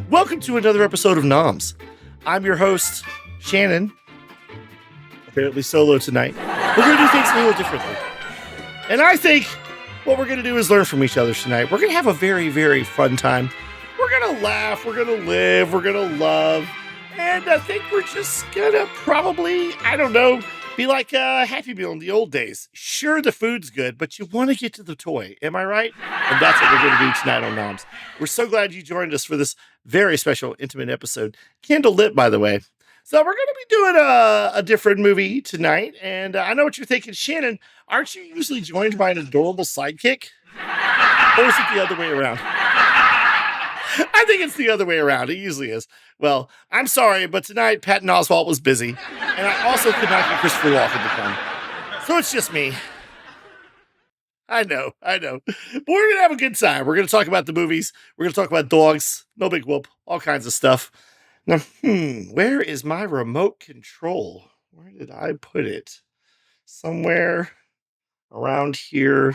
Welcome to another episode of NOMS. I'm your host, Shannon. Apparently solo tonight. We're going to do things a little differently. And I think what we're going to do is learn from each other tonight. We're going to have a very, very fun time. We're going to laugh. We're going to live. We're going to love. And I think we're just going to probably, be like a Happy Meal in the old days. Sure, the food's good, but you want to get to the toy. Am I right? And that's what we're going to do tonight on NOMS. We're so glad you joined us for this very special, intimate episode. Candle lit, by the way. So we're going to be doing a different movie tonight. And I know what you're thinking. Shannon, aren't you usually joined by an adorable sidekick? Or is it the other way around? I think it's the other way around. It usually is. Well, I'm sorry, but tonight Patton Oswalt was busy. And I also could not get Christopher Walken to come. So it's just me. I know. But we're going to have a good time. We're going to talk about the movies. We're going to talk about dogs. No big whoop. All kinds of stuff. Now, where is my remote control? Where did I put it? Somewhere around here.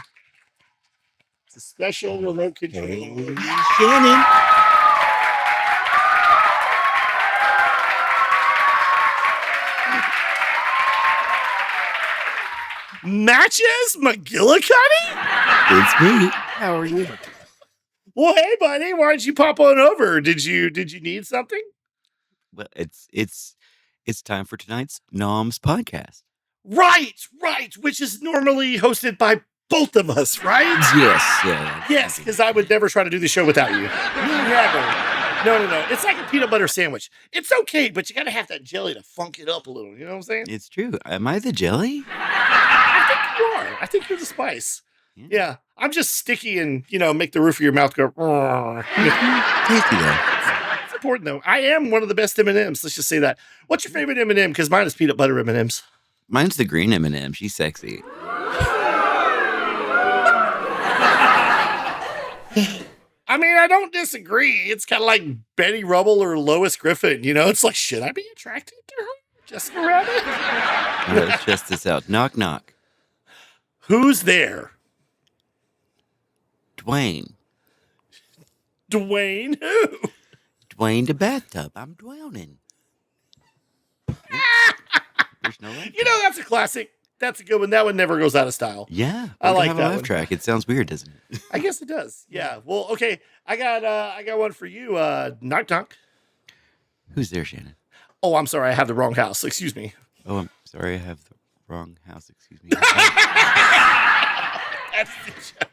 It's a special remote control. Hey, Shannon. Matches McGillicuddy? It's me. How are you? Well, hey, buddy, why don't you pop on over? Did you need something? Well, it's time for tonight's NOMS podcast. Right, which is normally hosted by both of us, right? Yes, yeah. Yes, because I would never try to do the show without you. Never. No. It's like a peanut butter sandwich. It's okay, but you got to have that jelly to funk it up a little. You know what I'm saying? It's true. Am I the jelly? I think you are. I think you're the spice. Yeah. I'm just sticky and, make the roof of your mouth go. Tasty though. It's important though. I am one of the best M&Ms. Let's just say that. What's your favorite M&M? Because mine is peanut butter M&Ms. Mine's the green M&M. She's sexy. I mean, I don't disagree. It's kind of like Betty Rubble or Lois Griffin. It's like, should I be attracted to her? Jessica Rabbit? Let's test this out. Knock, knock. Who's there? Dwayne. Dwayne who? Dwayne the bathtub. I'm drowning. There's no laugh track. That's a classic. That's a good one. That one never goes out of style. Yeah. I like have that a laugh one. track. It sounds weird, doesn't it? I guess it does. Yeah. Well, okay. I got one for you. Knock knock. Who's there, Shannon? Oh, I'm sorry. I have the wrong house. Excuse me. Oh, I'm sorry. I have the wrong house. Excuse me. That's the joke.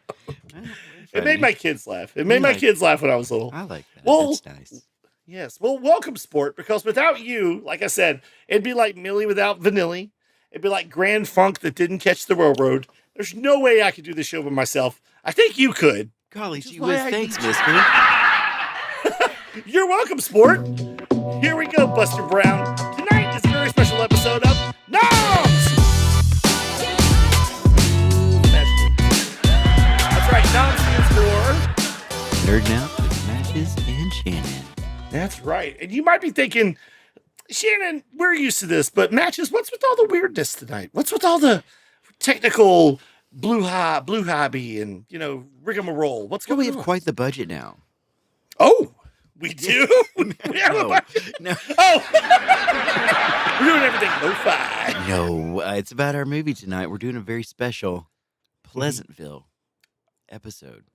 It made my kids laugh. It made my kids laugh when I was little. I like that. Well, that's nice. Yes. Well, welcome, sport, because without you, like I said, it'd be like Millie without Vanilli. It'd be like Grand Funk that didn't catch the railroad. There's no way I could do this show by myself. I think you could. Golly gee whiz, thanks, mister. You're welcome, sport. Here we go, Buster Brown. Tonight is a very special episode of NOMS! That's right, NOMS stands for Nerding Out with Matches and Shannon. That's right. And you might be thinking, Shannon, we're used to this, but Matches, what's with all the weirdness tonight? What's with all the technical blue hobby and, rigmarole? What's going on? We have quite the budget now. Oh, we do? We have a budget? No. Oh! We're doing everything lo-fi. No, it's about our movie tonight. We're doing a very special Pleasantville episode.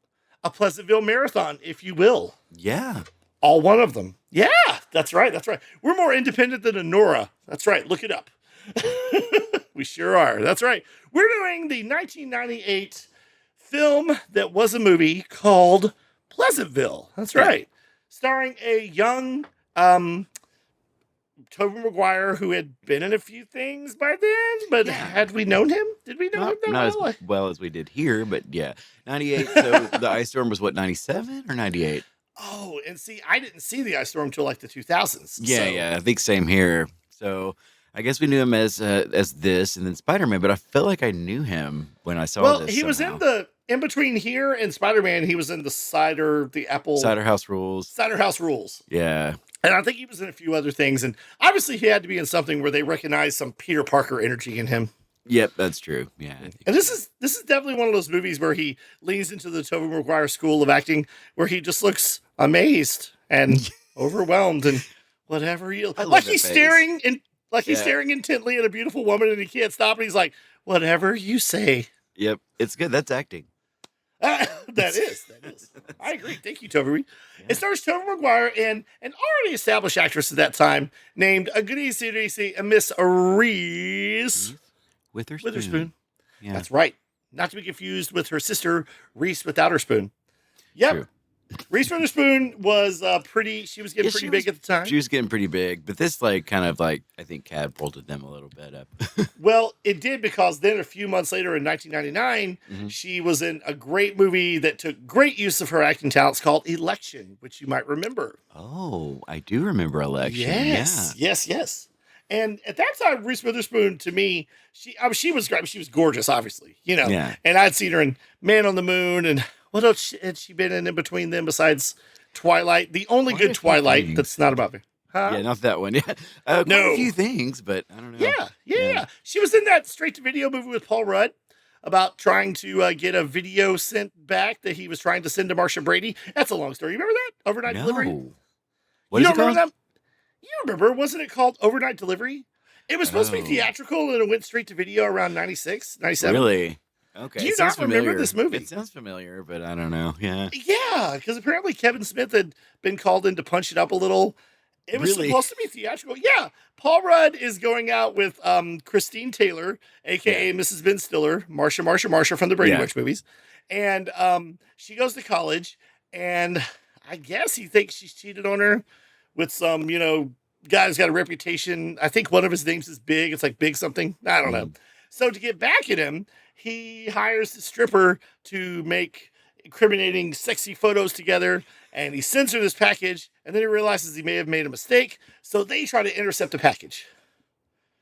A Pleasantville marathon, if you will. Yeah. All one of them. Yeah, that's right. We're more independent than Nora. That's right. Look it up. We sure are. That's right. We're doing the 1998 film that was a movie called Pleasantville. That's right. Starring a young Tobey Maguire who had been in a few things by then, but had we known him? Did we know him that not well? as well as we did here, but yeah. 98, so the ice storm was what, 97 or 98? Oh, and see, I didn't see the ice storm until like the 2000s. Yeah, I think same here. So I guess we knew him as this and then Spider-Man, but I felt like I knew him when I saw this. Well, he was in between here and Spider-Man. He was in the Cider House Rules. Yeah. And I think he was in a few other things. And obviously he had to be in something where they recognized some Peter Parker energy in him. Yep, that's true. Yeah. I think And so. this is definitely one of those movies where he leans into the Tobey Maguire school of acting, where he just looks amazed and overwhelmed and whatever he I love like that he's face. staring and like he's Yeah. staring intently at a beautiful woman and he can't stop and he's like, whatever you say. Yep, it's good. That's acting. That is. I agree. Thank you, Toby. Yeah. It stars Tobey Maguire and an already established actress at that time named Goodie Miss Reese Witherspoon. Yeah. That's right. Not to be confused with her sister Reese without her spoon. Yep. True. Reese Witherspoon was she was getting pretty big at the time. She was getting pretty big, but this kind of I think catapulted them a little bit up. Well, it did because then a few months later in 1999, she was in a great movie that took great use of her acting talents called Election, which you might remember. Oh, I do remember Election. Yes. And at that time, Reese Witherspoon, to me, she was great. She was gorgeous, obviously, Yeah. And I'd seen her in Man on the Moon, and what else had she been in between them besides Twilight? The only Quite a good few Twilight things. that's not about me. Huh? Yeah, not that one. Yeah. Quite No. a few things, but I don't know. Yeah. She was in that straight-to-video movie with Paul Rudd about trying to get a video sent back that he was trying to send to Marcia Brady. That's a long story. You remember that? Overnight Delivery? No. What You is it don't remember called? that? You remember, wasn't it called Overnight Delivery? It was supposed to be Oh. theatrical and it went straight to video around 96, 97. Really? Okay. Do you it sounds not remember familiar. this movie? It sounds familiar, but I don't know. Yeah. Yeah, because apparently Kevin Smith had been called in to punch it up a little. It was Really? supposed to be theatrical. Yeah. Paul Rudd is going out with Christine Taylor, aka Mrs. Ben Stiller, Marsha from the Brady Bunch movies. And she goes to college, and I guess he thinks she's cheated on her with some, guy who's got a reputation. I think one of his names is Big. It's like Big something. I don't know. So to get back at him, he hires the stripper to make incriminating, sexy photos together, and he sends her this package, and then he realizes he may have made a mistake, so they try to intercept the package.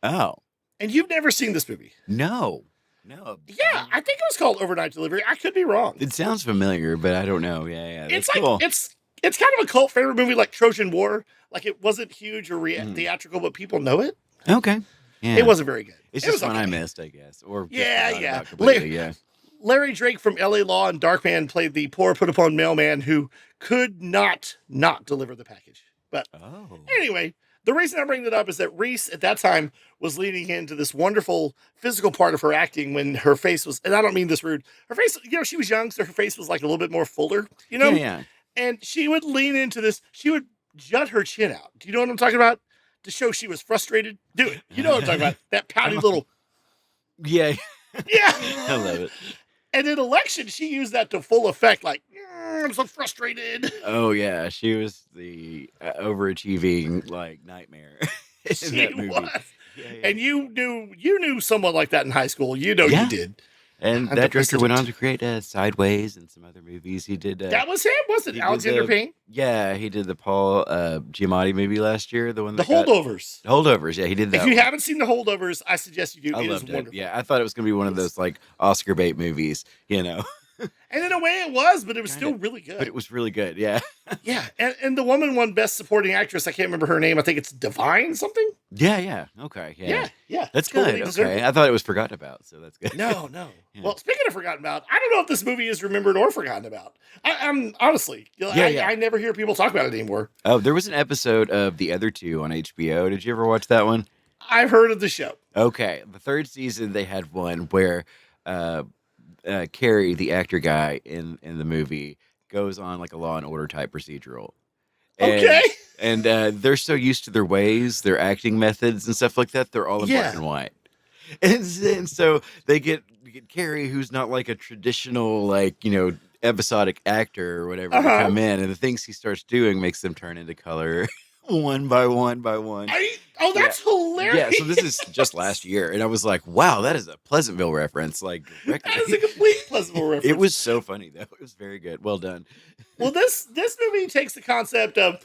Oh. And you've never seen this movie? No. Yeah, I think it was called Overnight Delivery. I could be wrong. It sounds familiar, but I don't know. Yeah. It's That's like cool. it's kind of a cult favorite movie like Trojan War. Like it wasn't huge or theatrical, but people know it. Okay. Yeah. It wasn't very good. It's It just was one I okay. missed, I guess. Or Yeah. completely, yeah. Larry Drake from LA Law and Darkman played the poor put upon mailman who could not deliver the package. But Oh. anyway, the reason I bring that up is that Reese at that time was leaning into this wonderful physical part of her acting when her face was, and I don't mean this rude, her face, she was young, so her face was like a little bit more fuller, Yeah. And she would lean into this, she would jut her chin out. Do you know what I'm talking about? To show she was frustrated. Do it. You know what I'm talking about. That pouty little, Yeah. yeah. I love it. And in Election, she used that to full effect, like, I'm so frustrated. Oh, yeah. She was the overachieving, nightmare in She that movie. was. Yeah. And you knew someone like that in high school. You Yeah. you did. And I'm that director the went on to create Sideways and some other movies. He did. That was him, wasn't he it? did Alexander the- Payne? Yeah, he did the Paul Giamatti movie last year. The one The that got- Holdovers. Holdovers. Yeah, he did that. If you one. haven't seen The Holdovers, I suggest you do. I It is loved it. wonderful. Yeah, I thought it was going to be one of those Oscar bait movies, And in a way it was, but it was still really good. but it was really good. Yeah. Yeah. And the woman won Best Supporting Actress. I can't remember her name. I think it's Divine something. Yeah. Okay. Yeah. Yeah. That's Totally good. deserved Okay. it. I thought it was forgotten about, so that's good. No. Yeah. Well, speaking of forgotten about, I don't know if this movie is remembered or forgotten about. I'm honestly, Yeah. I never hear people talk about it anymore. Oh, there was an episode of The Other Two on HBO. Did you ever watch that one? I've heard of the show. Okay. The third season, they had one where Carrie, the actor guy in the movie, goes on a Law and Order type procedural. Okay. And they're so used to their ways, their acting methods and stuff like that, they're all in black and white. And so they get Carrie, who's not a traditional, episodic actor or whatever, to come in. And the things he starts doing makes them turn into color one by one by one. That's hilarious. Yeah, so this is just last year. And I was like, wow, that is a Pleasantville reference. That is a complete Pleasantville reference. It was so funny, though. It was very good. Well done. Well, this movie takes the concept of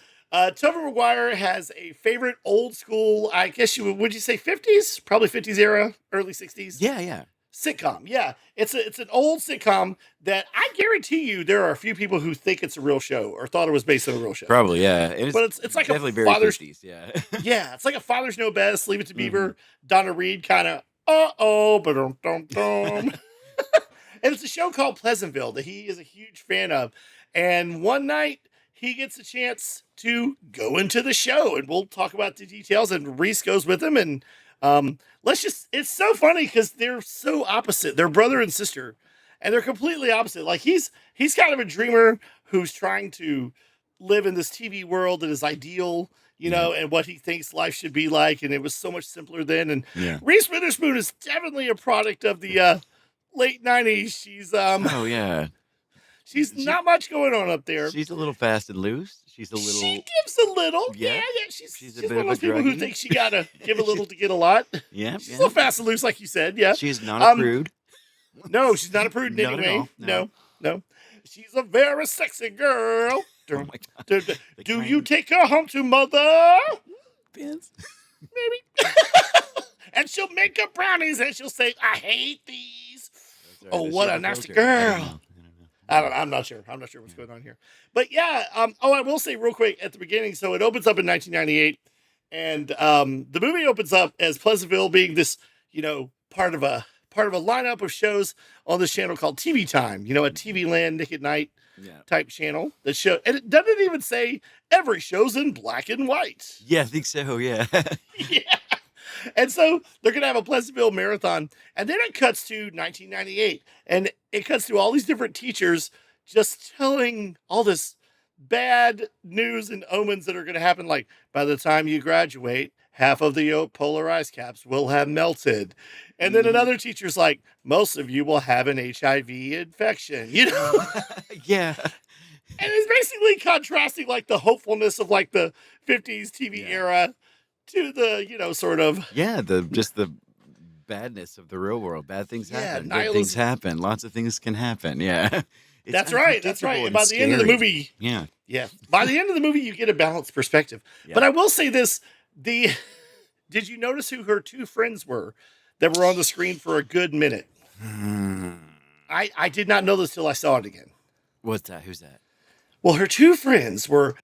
Tobey Maguire has a favorite old school, I guess would you say 50s? Probably 50s era, early 60s. Yeah. Sitcom. Yeah. It's an old sitcom that I guarantee you there are a few people who think it's a real show or thought it was based on a real show. Probably, yeah. And But it's like definitely a very father's 50s, yeah. Yeah, it's like a Father's Know Best, Leave It to Beaver, Donna Reed kind of Ba-dum-dum-dum. And it's a show called Pleasantville that he is a huge fan of. And one night he gets a chance to go into the show, and we'll talk about the details. And Reese goes with him, and it's so funny because they're so opposite. They're brother and sister, and they're completely opposite. Like he's kind of a dreamer who's trying to live in this TV world that is ideal, and what he thinks life should be like. And it was so much simpler then. And Reese Witherspoon is definitely a product of the late 90s. She's she's not much going on up there. She's a little fast and loose. She gives a little. Yeah. She's one of those people who think she gotta give a little to get a lot. Yeah. She's a little fast and loose, like you said. Yeah. She's not a prude. No, she's not a prude in any way. No. She's a very sexy girl. Oh my God. Do you take her home to mother? Depends. Maybe. And she'll make her brownies and she'll say, I hate these. Right. Oh, what a nasty girl. I'm not sure. I'm not sure what's going on here. But yeah, I will say real quick at the beginning, so it opens up in 1998, and the movie opens up as Pleasantville being this, part of a lineup of shows on this channel called TV Time, a TV Land Nick at Night type channel that show, and it doesn't even say every show's in black and white. Yeah, I think so, yeah. Yeah. And so they're going to have a Pleasantville marathon. And then it cuts to 1998. And it cuts to all these different teachers just telling all this bad news and omens that are going to happen. Like, by the time you graduate, half of the polar ice caps will have melted. And then another teacher's like, most of you will have an HIV infection. Yeah. And it's basically contrasting like the hopefulness of like the 50s TV era to the, sort of. Yeah, the badness of the real world. Bad things happen. Good things happen. Lots of things can happen. Yeah. That's right. And by the end of the movie. Yeah. By the end of the movie, you get a balanced perspective. Yeah. But I will say this. Did you notice who her two friends were that were on the screen for a good minute? I did not know this till I saw it again. What's that? Who's that? Well, her two friends were.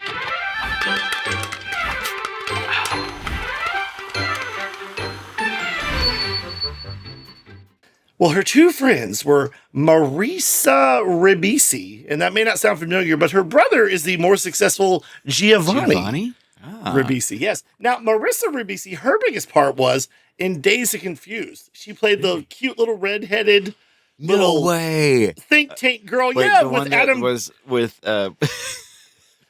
Marisa Ribisi, and that may not sound familiar, but her brother is the more successful Giovanni? Ribisi, yes. Now, Marisa Ribisi, her biggest part was in Dazed and Confused. She played the cute little red-headed think tank girl. Wait, yeah, the with one Adam. That was with.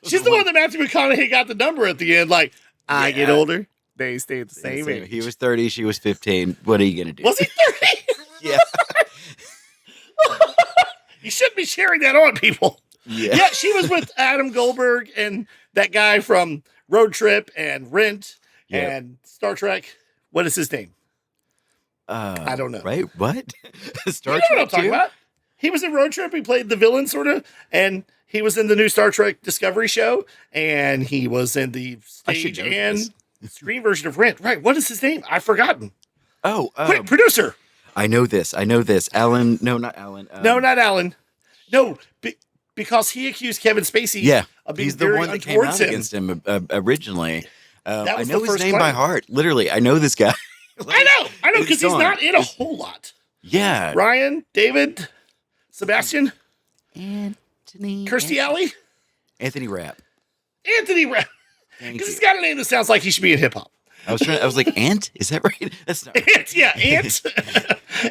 She's the one that Matthew McConaughey got the number at the end. Like, I get older, they stay at the same age. He was 30, she was 15. What are you gonna do? Was he 30? Yeah. You shouldn't be sharing that on people. Yeah, she was with Adam Goldberg and that guy from Road Trip and Rent and Star Trek. What is his name? I don't know. Right? What? Star Trek what I'm talking about? He was in Road Trip. He played the villain, sort of, and he was in the new Star Trek Discovery show, and he was in the stage and screen version of Rent. Right? What is his name? I've forgotten. Oh, quick, producer. I know this. Alan. No, not Alan. No, not Alan. No, because he accused Kevin Spacey of being he's the one that came out against him originally. I know his name by heart. Literally, I know this guy. I know, because he's not in a whole lot. Yeah. Ryan, David, Sebastian, Anthony, Kirstie Alley, Anthony Rapp. Because he's got a name that sounds like he should be in hip hop. I was like, Ant? Is that right? That's not right. Ant, yeah, Ant.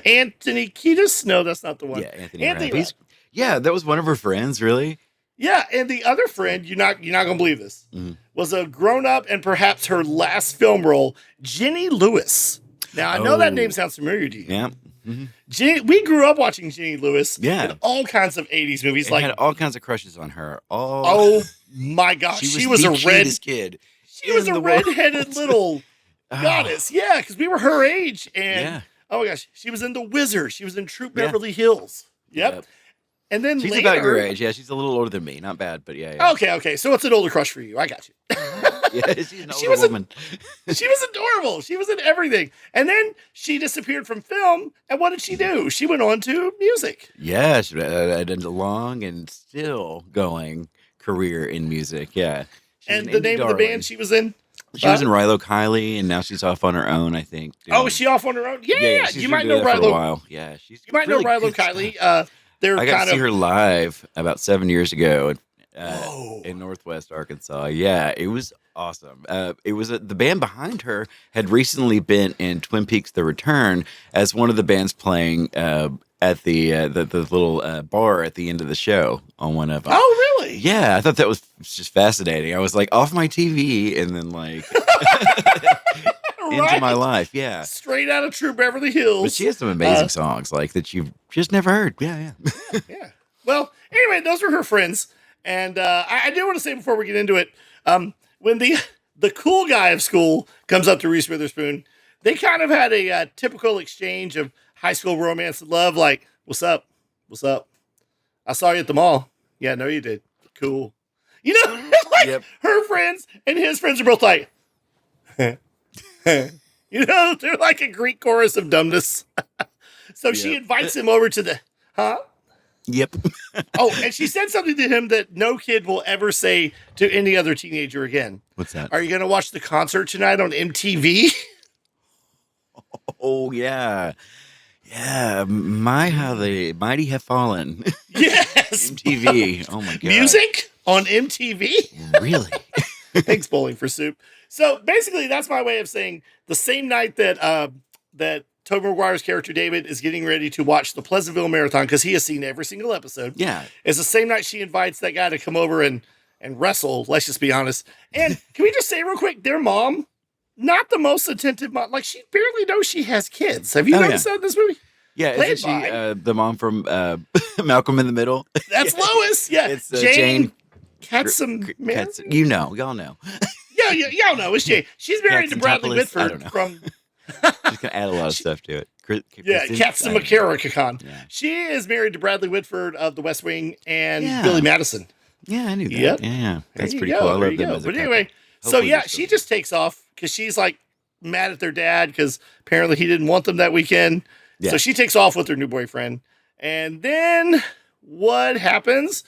Anthony Kiedis? No, that's not the one. Yeah, Anthony Rapp. Yeah, that was one of her friends, really. Yeah, and the other friend, you're not gonna believe this, was a grown-up and perhaps her last film role, Jenny Lewis. Now I know that name sounds familiar to you. Yeah. Mm-hmm. We grew up watching Jenny Lewis in all kinds of 80s movies. I had all kinds of crushes on her. Oh my gosh, she was a red kid. She was a red-headed little goddess. Yeah, because we were her age. And oh my gosh, she was in The Wizard. She was in Troop Beverly Hills. Yep. And then she's later, about your age. Yeah, she's a little older than me. Not bad, but yeah. Okay. So it's an older crush for you. I got you. Yeah, she's an older woman. She was adorable. She was in everything. And then she disappeared from film. And what did she do? She went on to music. Yeah, she had a long and still going career in music. Yeah. And the name of the band she was in? She was in Rilo Kiley, and now she's off on her own, I think. Oh, is she off on her own? Yeah. She's You been might doing know that for a Rilo. while. Yeah, she's You might really know Rilo good Kiley. stuff. They're I got to see her live about 7 years ago in Northwest Arkansas. Yeah, it was awesome. It was the band behind her had recently been in Twin Peaks: The Return as one of the bands playing at the little bar at the end of the show on one of them. Oh, really? Yeah, I thought that was just fascinating. I was like off my TV and then like into my life. Yeah, straight out of True Beverly Hills. But she has some amazing songs like that you've just never heard. Yeah. Yeah. Well, anyway, those are her friends, and I do want to say before we get into it, when the cool guy of school comes up to Reese Witherspoon, they kind of had a typical exchange of high school romance and love, like, what's up? What's up? I saw you at the mall. Yeah, no, you did. Cool. You know, like her friends and his friends are both like, you know, they're like a Greek chorus of dumbness. So she invites him over to the, Yep. Oh, and she said something to him that no kid will ever say to any other teenager again. What's that? Are you going to watch the concert tonight on MTV? Oh, yeah. Yeah, how the mighty have fallen. Yes. MTV. Oh, my God. Music on MTV? Really? Thanks, Bowling for Soup. So basically, that's my way of saying the same night that that Tobey Maguire's character David is getting ready to watch the Pleasantville Marathon because he has seen every single episode. Yeah. It's the same night she invites that guy to come over and wrestle, let's just be honest. And can we just say real quick, their mom, not the most attentive mom. Like, she barely knows she has kids. Have you noticed that in this movie? Yeah, isn't she the mom from Malcolm in the Middle? That's Lois. Yeah. It's Jane Katzenberg. Y'all know. Yeah, y'all know. It's Jane. She's married to Bradley Whitford from... She's going to add a lot of stuff to it. Katzenberg. Yeah. She is married to Bradley Whitford of The West Wing and Billy Madison. Yeah, I knew that. Yep. Yeah. That's pretty cool. I love them as a But couple. anyway, she just takes off because she's like mad at their dad because apparently he didn't want them that weekend. Yeah. So she takes off with her new boyfriend. And then what happens?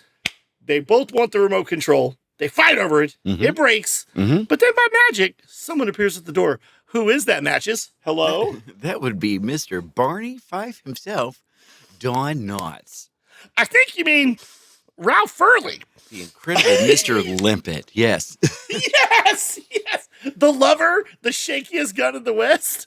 They both want the remote control. They fight over it. Mm-hmm. It breaks. Mm-hmm. But then by magic, someone appears at the door. Who is that, Matches? Hello? That would be Mr. Barney Fife himself, Don Knotts. I think you mean Ralph Furley. The incredible Mr. Limpet. Yes. Yes. The lover, the shakiest gun in the West.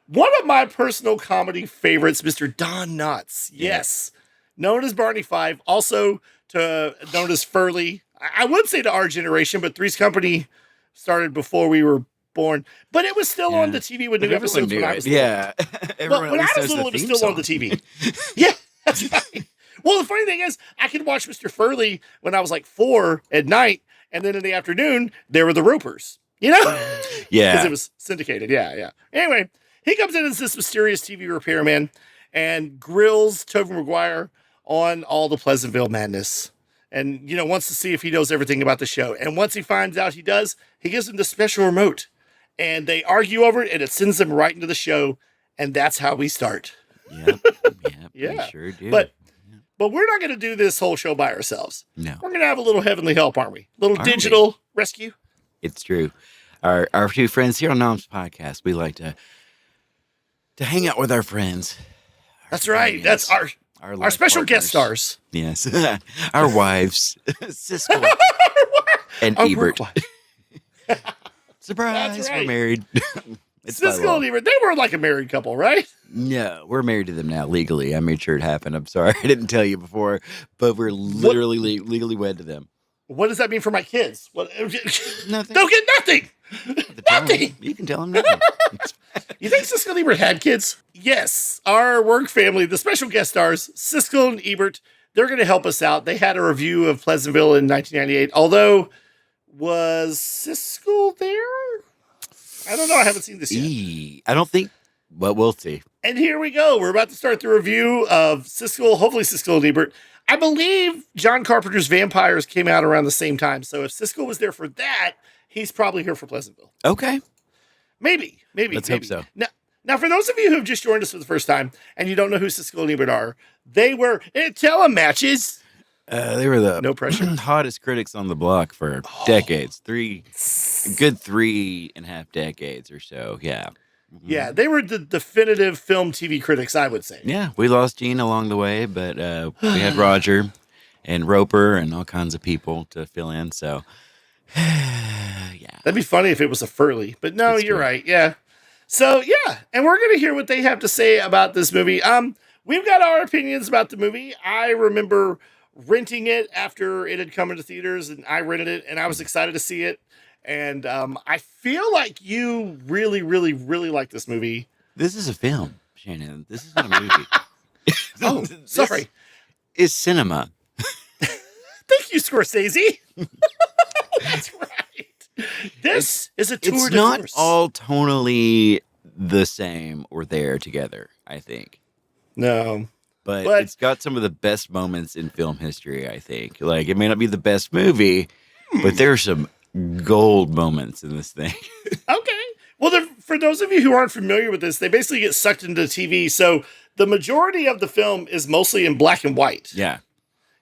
One of my personal comedy favorites, Mr. Don Knotts. Yes. Known as Barney Fife, also known as Furley. I would say to our generation, but Three's Company started before we were born. But it was still on the TV with new episodes when I was little. Yeah. But when I was little, it was still on the TV. Yeah, that's right. Well, the funny thing is, I could watch Mr. Furley when I was like 4 at night, and then in the afternoon, there were the Ropers. You know? Yeah. Because it was syndicated. Yeah. Anyway, he comes in as this mysterious TV repairman and grills Tobey Maguire on all the Pleasantville madness. And, wants to see if he knows everything about the show. And once he finds out he does, he gives him the special remote. And they argue over it, and it sends them right into the show. And that's how we start. Yep. Yeah. We sure do. But we're not going to do this whole show by ourselves. No. We're going to have a little heavenly help, aren't we? A little digital rescue. It's true. Our two friends here on NOMS podcast, we like to hang out with our friends. That's right. That's our special partners. Guest stars. Yes. Our wives, Siskel and Ebert. Surprise, we're married. Siskel and Ebert, they were like a married couple, right? No, we're married to them now legally. I made sure it happened. I'm sorry I didn't tell you before, but we're literally legally wed to them. What does that mean for my kids? Nothing. Don't get nothing. Nothing. You can tell them nothing. You think Siskel and Ebert had kids? Yes. Our work family, the special guest stars, Siskel and Ebert, they're going to help us out. They had a review of Pleasantville in 1998. Although, was Siskel there? I don't know. I haven't seen this yet. I don't think, but we'll see. And here we go. We're about to start the review of Siskel, hopefully Siskel and Ebert. I believe John Carpenter's Vampires came out around the same time. So if Siskel was there for that, he's probably here for Pleasantville. Okay. Maybe. Let's hope so. Now, for those of you who have just joined us for the first time and you don't know who Siskel and Ebert are, they were, tell them, Matches. They were the No pressure. hottest critics on the block for decades. Good 3.5 decades or so. Yeah. Yeah, they were the definitive film TV critics, I would say. Yeah, we lost Gene along the way, but we had Roger and Roper and all kinds of people to fill in. So, yeah. That'd be funny if it was a Furley, but no, you're right. Yeah. So, yeah, and we're going to hear what they have to say about this movie. We've got our opinions about the movie. I remember renting it after it had come into theaters, and I rented it, and I was excited to see it. And I feel like you really, really, really like this movie. This is a film, Shannon. This is not a movie. Oh, sorry. It's cinema. Thank you, Scorsese. That's right. This is a tour de force. It's not all tonally the same or there together, I think. No. But it's got some of the best moments in film history, I think. Like, it may not be the best movie, but there's some gold moments in this thing. Okay. Well, for those of you who aren't familiar with this, they basically get sucked into TV. So the majority of the film is mostly in black and white. Yeah.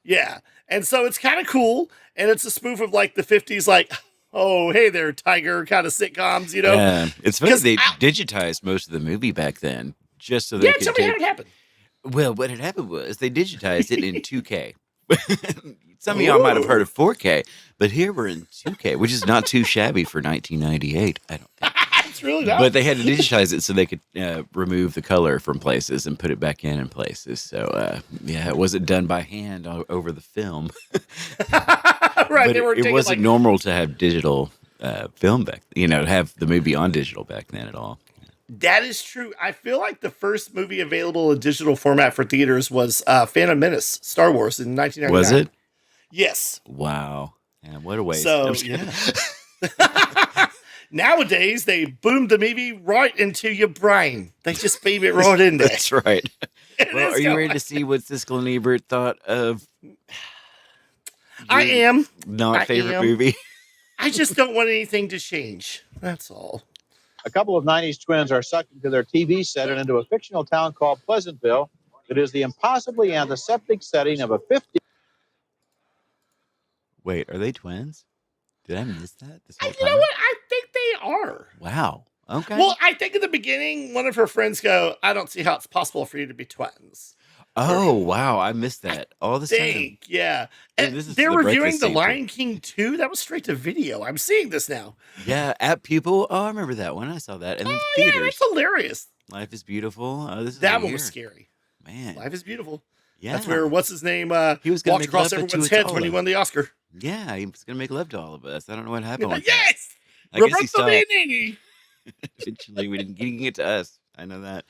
Yeah. And so it's kind of cool. And it's a spoof of like the 50s, like, oh, hey there, Tiger kind of sitcoms, you know? Yeah. It's funny they digitized most of the movie back then just so they could tell me how it happened. Well, what had happened was they digitized it in 2K. Some of y'all might have heard of 4K, but here we're in 2K, which is not too shabby for 1998, I don't think. It's really not. But they had to digitize it so they could remove the color from places and put it back in places. So, yeah, it wasn't done by hand over the film. Right. But it wasn't normal to have digital film back, to have the movie on digital back then at all. That is true. I feel like the first movie available in digital format for theaters was Phantom Menace, Star Wars in 1999. Was it? Yes. Wow. Yeah, what a waste. So, yeah. Nowadays, they boom the movie right into your brain. They just beam it right in there. That's right. Well, are you ready to see what Siskel and Ebert thought of I am. Favorite movie? I just don't want anything to change. That's all. A couple of 90s twins are sucked into their TV set and into a fictional town called Pleasantville. It is the impossibly antiseptic setting of a 50. Wait, are they twins? Did I miss that? You know what? I think they are. Wow. Okay. Well, I think in the beginning, one of her friends go, I don't see how it's possible for you to be twins. Oh, wow. I missed that all the time. Yeah. And they're reviewing The Lion King 2. That was straight to video. I'm seeing this now. Yeah. At Pupil. Oh, I remember that one. I saw that. And then theaters. Yeah, that's hilarious. Life is Beautiful. That one was scary. Man. Life is Beautiful. Yeah. That's where, what's his name? He was going walked across everyone's heads when he won the Oscar. Yeah. He was going to make love to all of us. I don't know what happened. Yes. I guess he saw it. Eventually, he didn't get to us. I know that.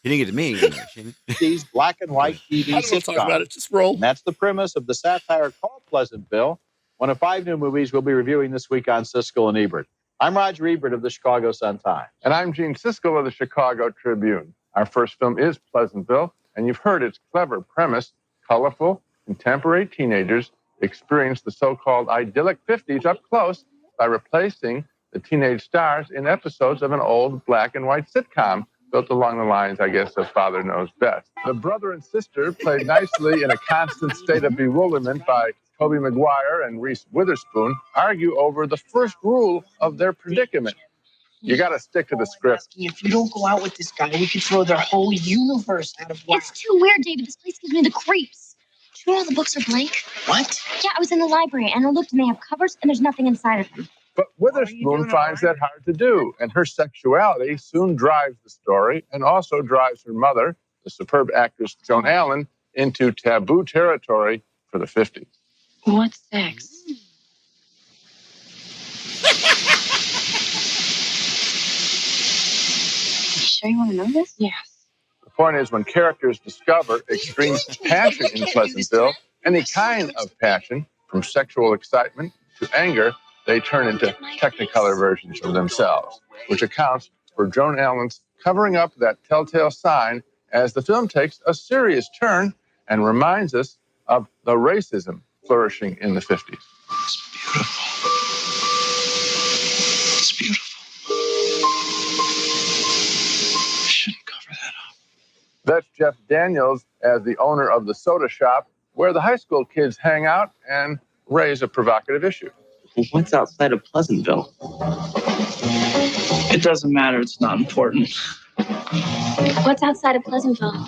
He didn't get to me. These black and white TV I don't want to talk about it. Just roll. And that's the premise of the satire called Pleasantville, one of 5 new movies we'll be reviewing this week on Siskel and Ebert. I'm Roger Ebert of the Chicago Sun-Times. And I'm Gene Siskel of the Chicago Tribune. Our first film is Pleasantville, and you've heard its clever premise. Colorful, contemporary teenagers experience the so-called idyllic 50s up close by replacing the teenage stars in episodes of an old black and white sitcom built along the lines, I guess, of Father Knows Best. The brother and sister, played nicely in a constant state of bewilderment by Tobey Maguire and Reese Witherspoon, argue over the first rule of their predicament. You got to stick to the script. If you don't go out with this guy, we could throw their whole universe out of whack. It's too weird, David. This place gives me the creeps. Do you know all the books are blank? What? Yeah, I was in the library, and I looked, and they have covers, and there's nothing inside of them. But Witherspoon finds that hard to do, and her sexuality soon drives the story and also drives her mother, the superb actress Joan Allen, into taboo territory for the 50s. What's sex? You sure you want to know this? Yes. The point is, when characters discover extreme passion in Pleasantville, any kind of passion, from sexual excitement to anger, they turn into technicolor versions of themselves, which accounts for Joan Allen's covering up that telltale sign as the film takes a serious turn and reminds us of the racism flourishing in the 50s. It's beautiful. I shouldn't cover that up. That's Jeff Daniels as the owner of the soda shop where the high school kids hang out and raise a provocative issue. What's outside of Pleasantville? It doesn't matter. It's not important. What's outside of Pleasantville?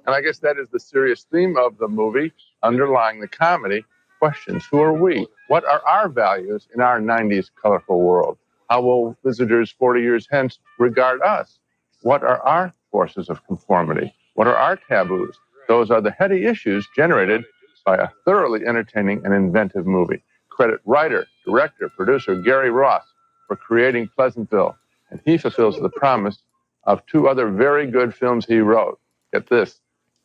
And I guess that is the serious theme of the movie, underlying the comedy. Questions: who are we? What are our values in our 90s colorful world? How will visitors 40 years hence regard us? What are our forces of conformity? What are our taboos? Those are the heady issues generated by a thoroughly entertaining and inventive movie. Credit writer, director, producer Gary Ross for creating Pleasantville, and he fulfills the promise of two other very good films he wrote. Get this: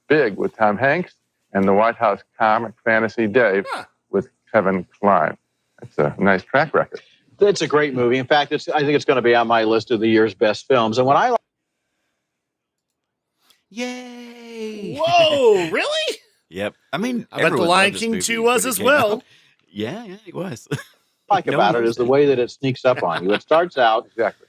Big with Tom Hanks, and the White House comic fantasy Dave with Kevin Kline. That's a nice track record. It's a great movie. In fact, I think it's going to be on my list of the year's best films. And when I Yay! Whoa, really? Yep. I mean, I bet The Lion King 2 was as well. Yeah, it was. like about it is the way that it sneaks up on you. It starts out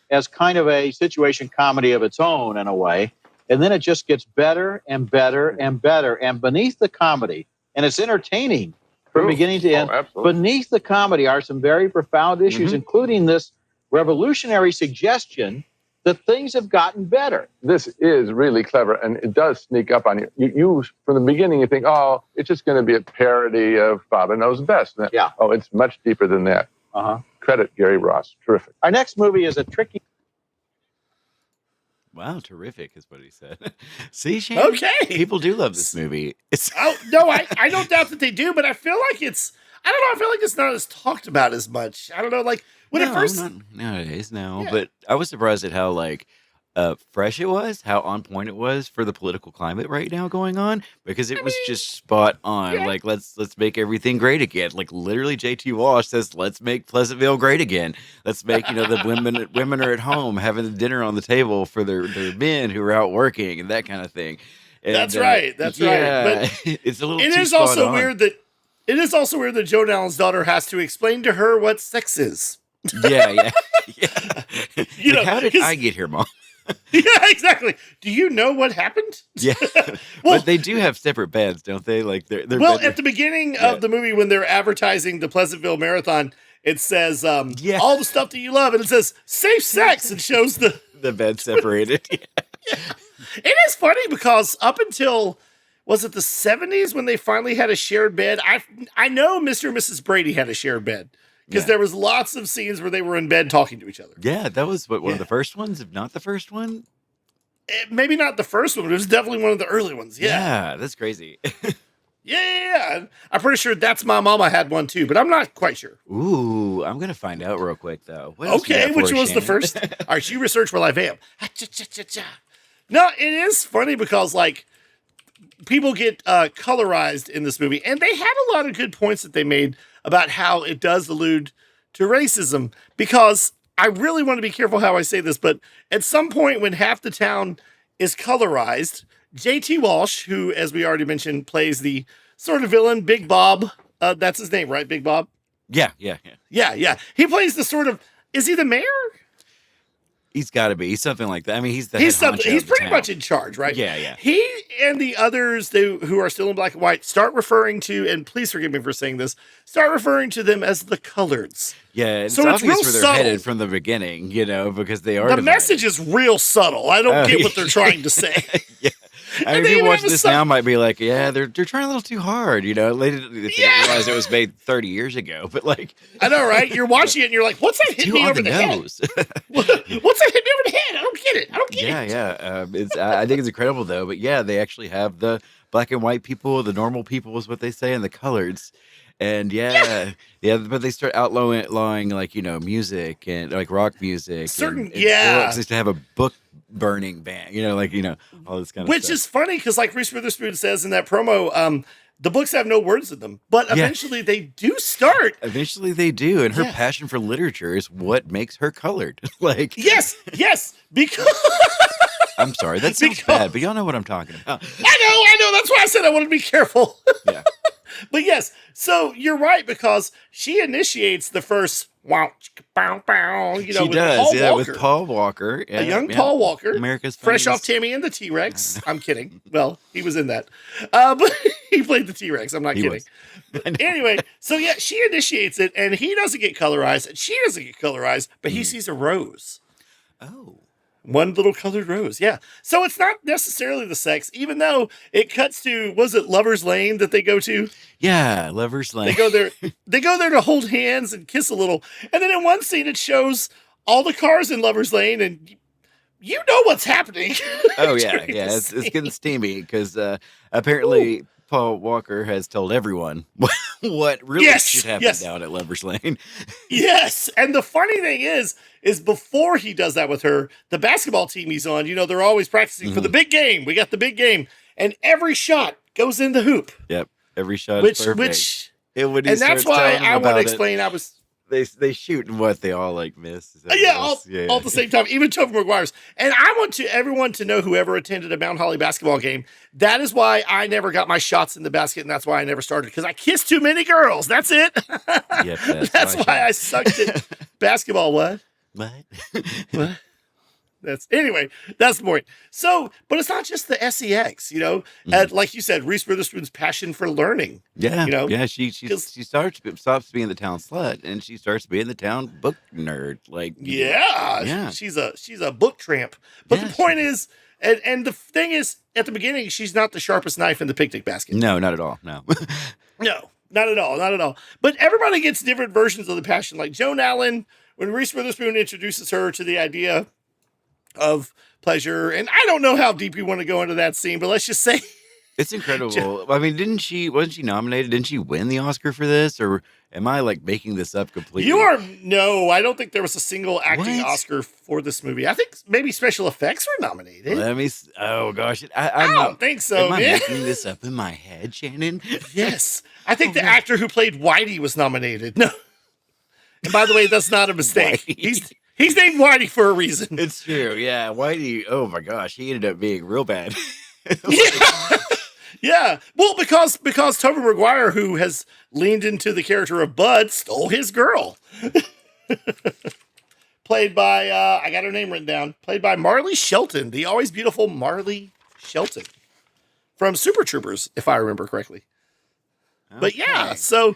as kind of a situation comedy of its own in a way, and then it just gets better and better and better. And beneath the comedy, and it's entertaining from beginning to end, beneath the comedy are some very profound issues, including this revolutionary suggestion that things have gotten better. This is really clever, and it does sneak up on you. You from the beginning, you think, oh, it's just going to be a parody of Baba Knows Best. Yeah. Oh, it's much deeper than that. Credit Gary Ross. Terrific. Our next movie is a tricky... Wow, terrific is what he said. See, Shannon? Okay. People do love this movie. No, I don't doubt that they do, but I feel like it's not as talked about as much. I don't know, like when it first... Not nowadays, no. Yeah. But I was surprised at how fresh it was, how on point it was for the political climate right now going on, because it was just spot on. Yeah. Like, let's make everything great again. Like, literally, J.T. Walsh says, let's make Pleasantville great again. Let's make, the women are at home having the dinner on the table for their men who are out working and that kind of thing. And, That's right. But it's a little it too is also spot on. weird that Joan Allen's daughter has to explain to her what sex is. Yeah. How did 'cause- I get here, Mom? Yeah, exactly. Do you know what happened? Yeah. But they do have separate beds, don't they? Like they're at the beginning of the movie, when they're advertising the Pleasantville Marathon, it says all the stuff that you love, and it says safe sex, and shows the bed separated. It is funny because up until, was it the 70s when they finally had a shared bed? I know Mr. and Mrs. Brady had a shared bed. Because there was lots of scenes where they were in bed talking to each other. Yeah, that was one of the first ones, if not the first one. Maybe not the first one, but it was definitely one of the early ones. Yeah, that's crazy. Yeah. I'm pretty sure That's My Mama had one too, but I'm not quite sure. Ooh, I'm going to find out real quick, though. Okay, which was the first? All right, you research while I vamp. No, it is funny because, people get colorized in this movie, and they had a lot of good points that they made about how it does allude to racism, because I really want to be careful how I say this, but at some point when half the town is colorized, J.T. Walsh, who, as we already mentioned, plays the sort of villain, Big Bob, that's his name, right? Big Bob? Yeah. He plays the sort of, is he the mayor? He's got to be. He's something like that. I mean, he's He's pretty much in charge, right? Yeah. He and the others who are still in black and white start referring to, and please forgive me for saying this, start referring to them as the coloreds. Yeah, so it's real obvious where they're subtle. headed from the beginning, because they are. The divided. message is real subtle. I don't get what they're trying to say. Yeah. I mean, if you watch this now, might be like, they're trying a little too hard, They didn't realize it was made 30 years ago, but I know, right? You're watching it and you're like, what's that hitting me over the head? What's that hitting me over the head? I don't get it. Yeah. I think it's incredible though, but they actually have the black and white people, the normal people is what they say, and the coloreds. And but they start outlawing music and rock music. Certain, and books. They used to have a book burning ban, all this kind of Which stuff. is funny because, like Reese Witherspoon says in that promo, the books have no words in them, but eventually they do start. Eventually they do, and her passion for literature is what makes her colored. Yes, because I'm sorry, that sounds bad, but y'all know what I'm talking about. I know. That's why I said I want to be careful. Yeah. But yes, so you're right, because she initiates the first wow, bow, bow, She with does, Paul yeah, Walker, with Paul Walker. a young Paul Walker, America's fresh off funniest- Tammy and the T-Rex. I'm kidding. Well, he was in that. But he played the T-Rex. I'm not He kidding. was. Anyway, so yeah, she initiates it, and he doesn't get colorized, and she doesn't get colorized, but he sees a rose. Oh. One little colored rose, yeah. So it's not necessarily the sex, even though it cuts to, was it Lover's Lane that they go to? Yeah, Lover's Lane. They go there. They go there to hold hands and kiss a little, and then in one scene it shows all the cars in Lover's Lane, and you know what's happening. Oh yeah, during yeah. the It's scene. getting steamy because apparently Paul Walker has told everyone what really Yes, should happen yes. down at Lover's Lane. Yes, and the funny thing is before he does that with her, the basketball team he's on, they're always practicing for the big game. We got the big game, and every shot goes in the hoop. Yep, every shot Which, is perfect. which, And when he and that's starts why telling them I want about to it, explain. I was they shoot and what they all like miss. Is that yeah, what it is? all at the same time, even Tobey Maguire's. And I want everyone to know, whoever attended a Mount Holly basketball game, that is why I never got my shots in the basket, and that's why I never started, because I kissed too many girls. That's it. Yep, That's why I sucked at basketball. What? What? That's the point. So, but it's not just the sex, like you said, Reese Witherspoon's passion for learning. Yeah, yeah. She 'Cause- stops being the town slut and she starts being the town book nerd. Like Yeah. She's a book tramp. But Yeah, the point is, and the thing is, at the beginning, she's not the sharpest knife in the picnic basket. No, not at all. No. No, not at all. Not at all. But everybody gets different versions of the passion. Like Joan Allen, when Reese Witherspoon introduces her to the idea of pleasure, and I don't know how deep you want to go into that scene, but let's just say It's incredible. I mean, wasn't she nominated? Didn't she win the Oscar for this? Or am I like making this up completely? no, I don't think there was a single acting What? Oscar for this movie. I think maybe special effects were nominated. Oh gosh. I don't think so, Am I man. making this up in my head, Shannon? Yes. I think the actor who played Whitey was nominated. No. And by the way, that's not a mistake. Whitey. He's named Whitey for a reason. It's true. Yeah. Whitey. Oh my gosh. He ended up being real bad. Yeah. Yeah. Well, because Tobey Maguire, who has leaned into the character of Bud, stole his girl. Played by, I got her name written down, played by Marley Shelton, the always beautiful Marley Shelton from Super Troopers, if I remember correctly. But yeah, Okay. so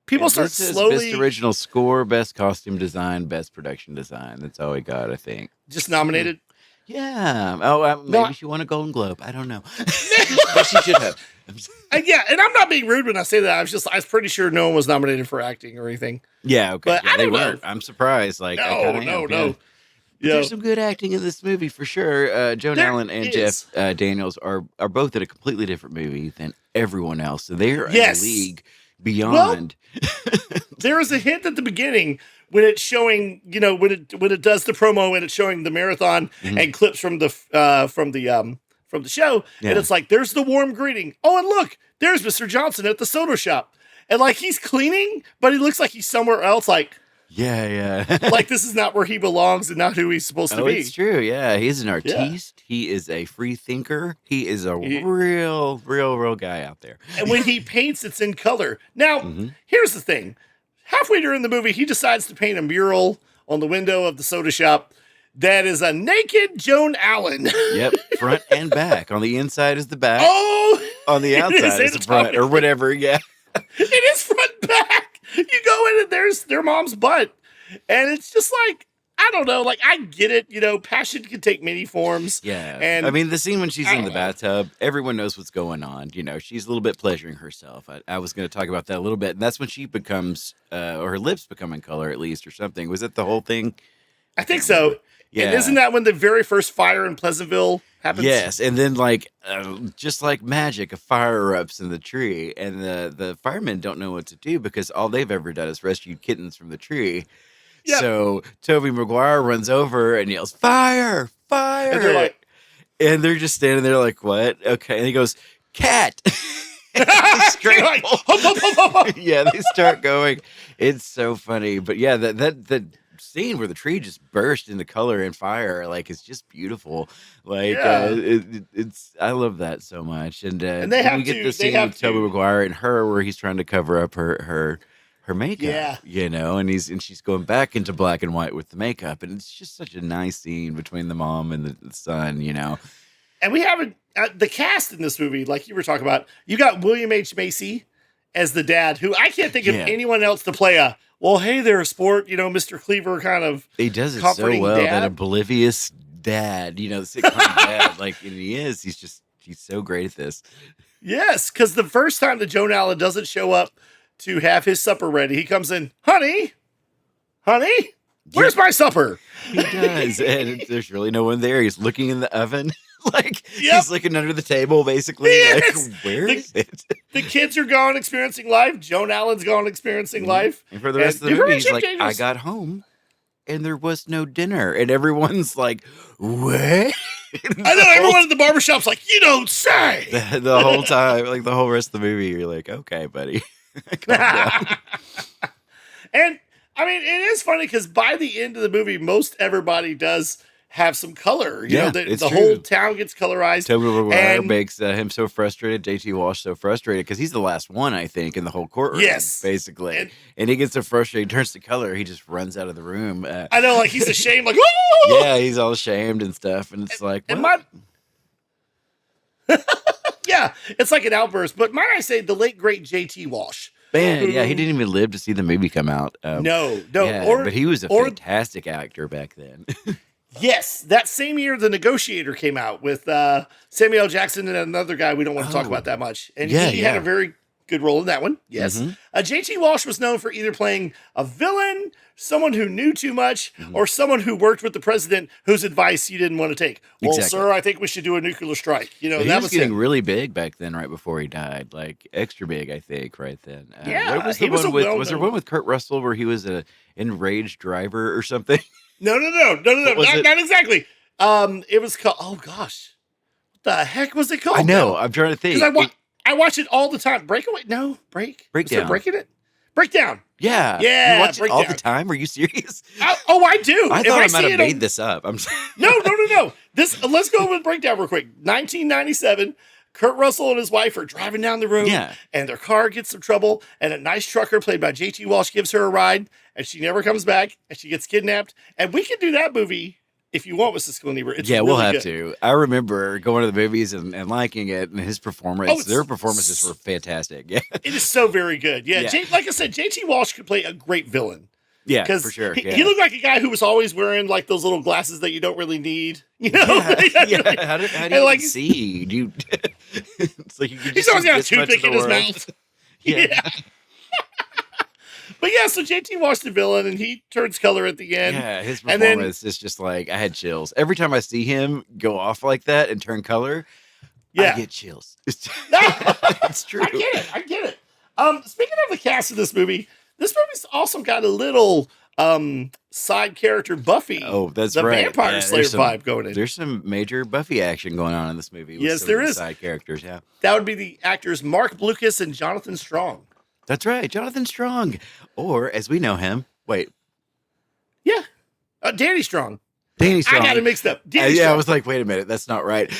people And start this is slowly best original score, best costume design, best production design. That's all we got, I think. just nominated. Yeah. Oh, maybe No, she won a Golden Globe. I don't know. But she should have. Yeah, and I'm not being rude when I say that. I was pretty sure no one was nominated for acting or anything. Yeah. Okay. But Yeah, I they don't know. weren't. I'm surprised. Like, I kinda No. am, yeah. But Yeah. there's some good acting in this movie for sure. Joan There Allen and is. Jeff Daniels are both in a completely different movie than everyone else. So they're Yes. in a league beyond. There is a hint at the beginning when it's showing, when it does the promo and it's showing the marathon and clips from the show, Yeah. and it's like, there's the warm greeting. Oh, and look, there's Mr. Johnson at the soda shop, and like he's cleaning, but he looks like he's somewhere else. Like Yeah. this is not where he belongs and not who he's supposed to Oh, be. it's true. Yeah, he's an artiste. He is a free thinker. He is a He- real guy out there. And when he paints, it's in color. Now, here's the thing. Halfway during the movie, he decides to paint a mural on the window of the soda shop that is a naked Joan Allen. Yep, front and back. On the inside is the back. Oh, On the it outside is the front, or whatever. Yeah. it is front and back. You go in and there's their mom's butt. And it's just like, I don't know. Like, I get it. Passion can take many forms. Yeah. And I mean, the scene when she's I in the don't know. bathtub, everyone knows what's going on. She's a little bit pleasuring herself. I was going to talk about that a little bit. And that's when she becomes, or her lips become in color at least, or something. Was it the whole thing? I think so. Yeah. And isn't that when the very first fire in Pleasantville happens? Yes, and then just like magic, a fire erupts in the tree, and the firemen don't know what to do because all they've ever done is rescued kittens from the tree. Yep. So Tobey Maguire runs over and yells, "Fire! Fire!" And they're like, and they're just standing there like, "What?" Okay, and he goes, "Cat!" they're like, hop, hop, hop, hop, hop. Yeah, they start going. It's so funny, but yeah, that scene where the tree just burst into color and fire, like it's just beautiful. Like Yeah. it's I love that so much. And they have we get to- the they scene have with Tobey to- Maguire and her where he's trying to cover up her makeup. Yeah. You know, and she's going back into black and white with the makeup, and it's just such a nice scene between the mom and the son. You know. And we have the cast in this movie, like you were talking about. You got William H. Macy as the dad, who I can't think of anyone else to play well, hey there, sport, Mr. Cleaver kind of. He does it so comforting well, dad. that oblivious dad, the sitcom dad, like, and he's so great at this. Yes, because the first time that Joan Allen doesn't show up to have his supper ready, he comes in, honey, where's my supper? He does, and there's really no one there. He's looking in the oven. Like, Yep. he's looking under the table, basically. Yes. Like, where is it? The kids are gone experiencing life. Joan Allen's gone experiencing life. And for the rest of the her movie, and he's Jim like, I Daniels- got home, and there was no dinner. And everyone's like, what? I know, everyone in the barbershop's like, you don't say. The whole time, like the whole rest of the movie, you're like, okay, buddy. Calm down. And, I mean, it is funny because by the end of the movie, most everybody does have some color. It's the true. whole town gets colorized. Tobey Maguire And- makes him so frustrated, JT Walsh so frustrated, because he's the last one, I think, in the whole courtroom. Yes. Basically. And he gets so frustrated, he turns to color, he just runs out of the room. I know, like he's ashamed, like, oh! Yeah, he's all ashamed and stuff. And it's like, And what? yeah, it's like an outburst. But might I say, the late, great J.T. Walsh. Man, yeah, he didn't even live to see the movie come out. No. Yeah, but he was a fantastic actor back then. Yes, that same year, The Negotiator came out with Samuel L. Jackson and another guy we don't want to talk about that much. And he had a very good role in that one. Yes. J.T. Walsh was known for either playing a villain, someone who knew too much, or someone who worked with the president whose advice you didn't want to take. Well, Exactly. sir, I think we should do a nuclear strike. He that was getting him. really big back then, right before he died, like extra big, I think, right then. Yeah, what was he the was one a with? well-known- Was there one with Kurt Russell where he was an enraged driver or something? No, What was it? not exactly. It was called, oh gosh, what the heck was it called? I know. I'm trying to think. Because I watch it all the time. Breakaway? No, break. Breakdown. Is it breaking it? Breakdown. Yeah. Yeah, You watch it all the Breakdown. time? Are you serious? I do. I If thought I see might have it made on- this up. I'm No. Let's go with Breakdown real quick. 1997. Kurt Russell and his wife are driving down the road, Yeah. and their car gets some trouble, and a nice trucker played by J.T. Walsh gives her a ride, and she never comes back, and she gets kidnapped. And we can do that movie if you want with Siskel Ebert. It's yeah, we'll really have good. to. I remember going to the movies and liking it, and his performance. Oh, Their performances were fantastic. Yeah, It is so very good. Yeah, Yeah. Like I said, J.T. Walsh could play a great villain. yeah, Because for sure. he looked like a guy who was always wearing like those little glasses that you don't really need. You know? yeah. How do And, you like, even see? Do you? It's like you can He's just always see got a this much of toothpick the in his world. mouth. Yeah. But yeah, so JT Walsh the villain, and he turns color at the end. Yeah, his and then- performance is just like I had chills every time I see him go off like that and turn color. Yeah. I get chills. It's true. I get it. Speaking of the cast of this movie's also got a little side character Buffy. Oh, that's the right. Vampire Yeah, Slayer there's some- vibe going in. There's some major Buffy action going on in this movie. With Yes, some there of the is. side characters. Yeah, That would be the actors Mark Blucas and Jonathan Strong. that's right. Jonathan Strong, or as we know him. Wait, Yeah, Danny Strong. Danny Strong. I got it mixed up. Danny yeah, I Strong. was like, wait a minute, that's not right.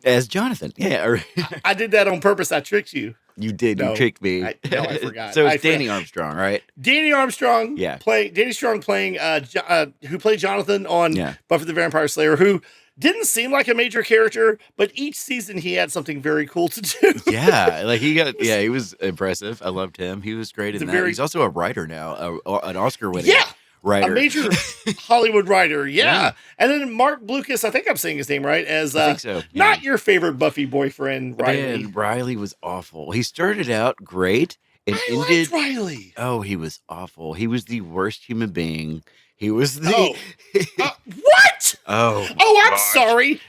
As Jonathan, yeah, I did that on purpose. I tricked you. you did. No, You tricked me. I forgot. So I it's Danny forgot. Armstrong, right? Danny Armstrong, Yeah. Danny Strong playing, who played Jonathan on Yeah. Buffy the Vampire Slayer, who didn't seem like a major character, but each season he had something very cool to do. Yeah, like he was impressive. I loved him. He was great in The that. very- He's also a writer now, an Oscar-winning Yeah, writer. a major Hollywood writer. Yeah. Yeah. And then Mark Blucas, I think I'm saying his name right, as I think so. not your favorite Buffy boyfriend, Riley. Man, Riley was awful. He started out great and I ended. liked Riley. Oh, he was awful. He was the worst human being. He was the. What? Oh, Oh, I'm sorry.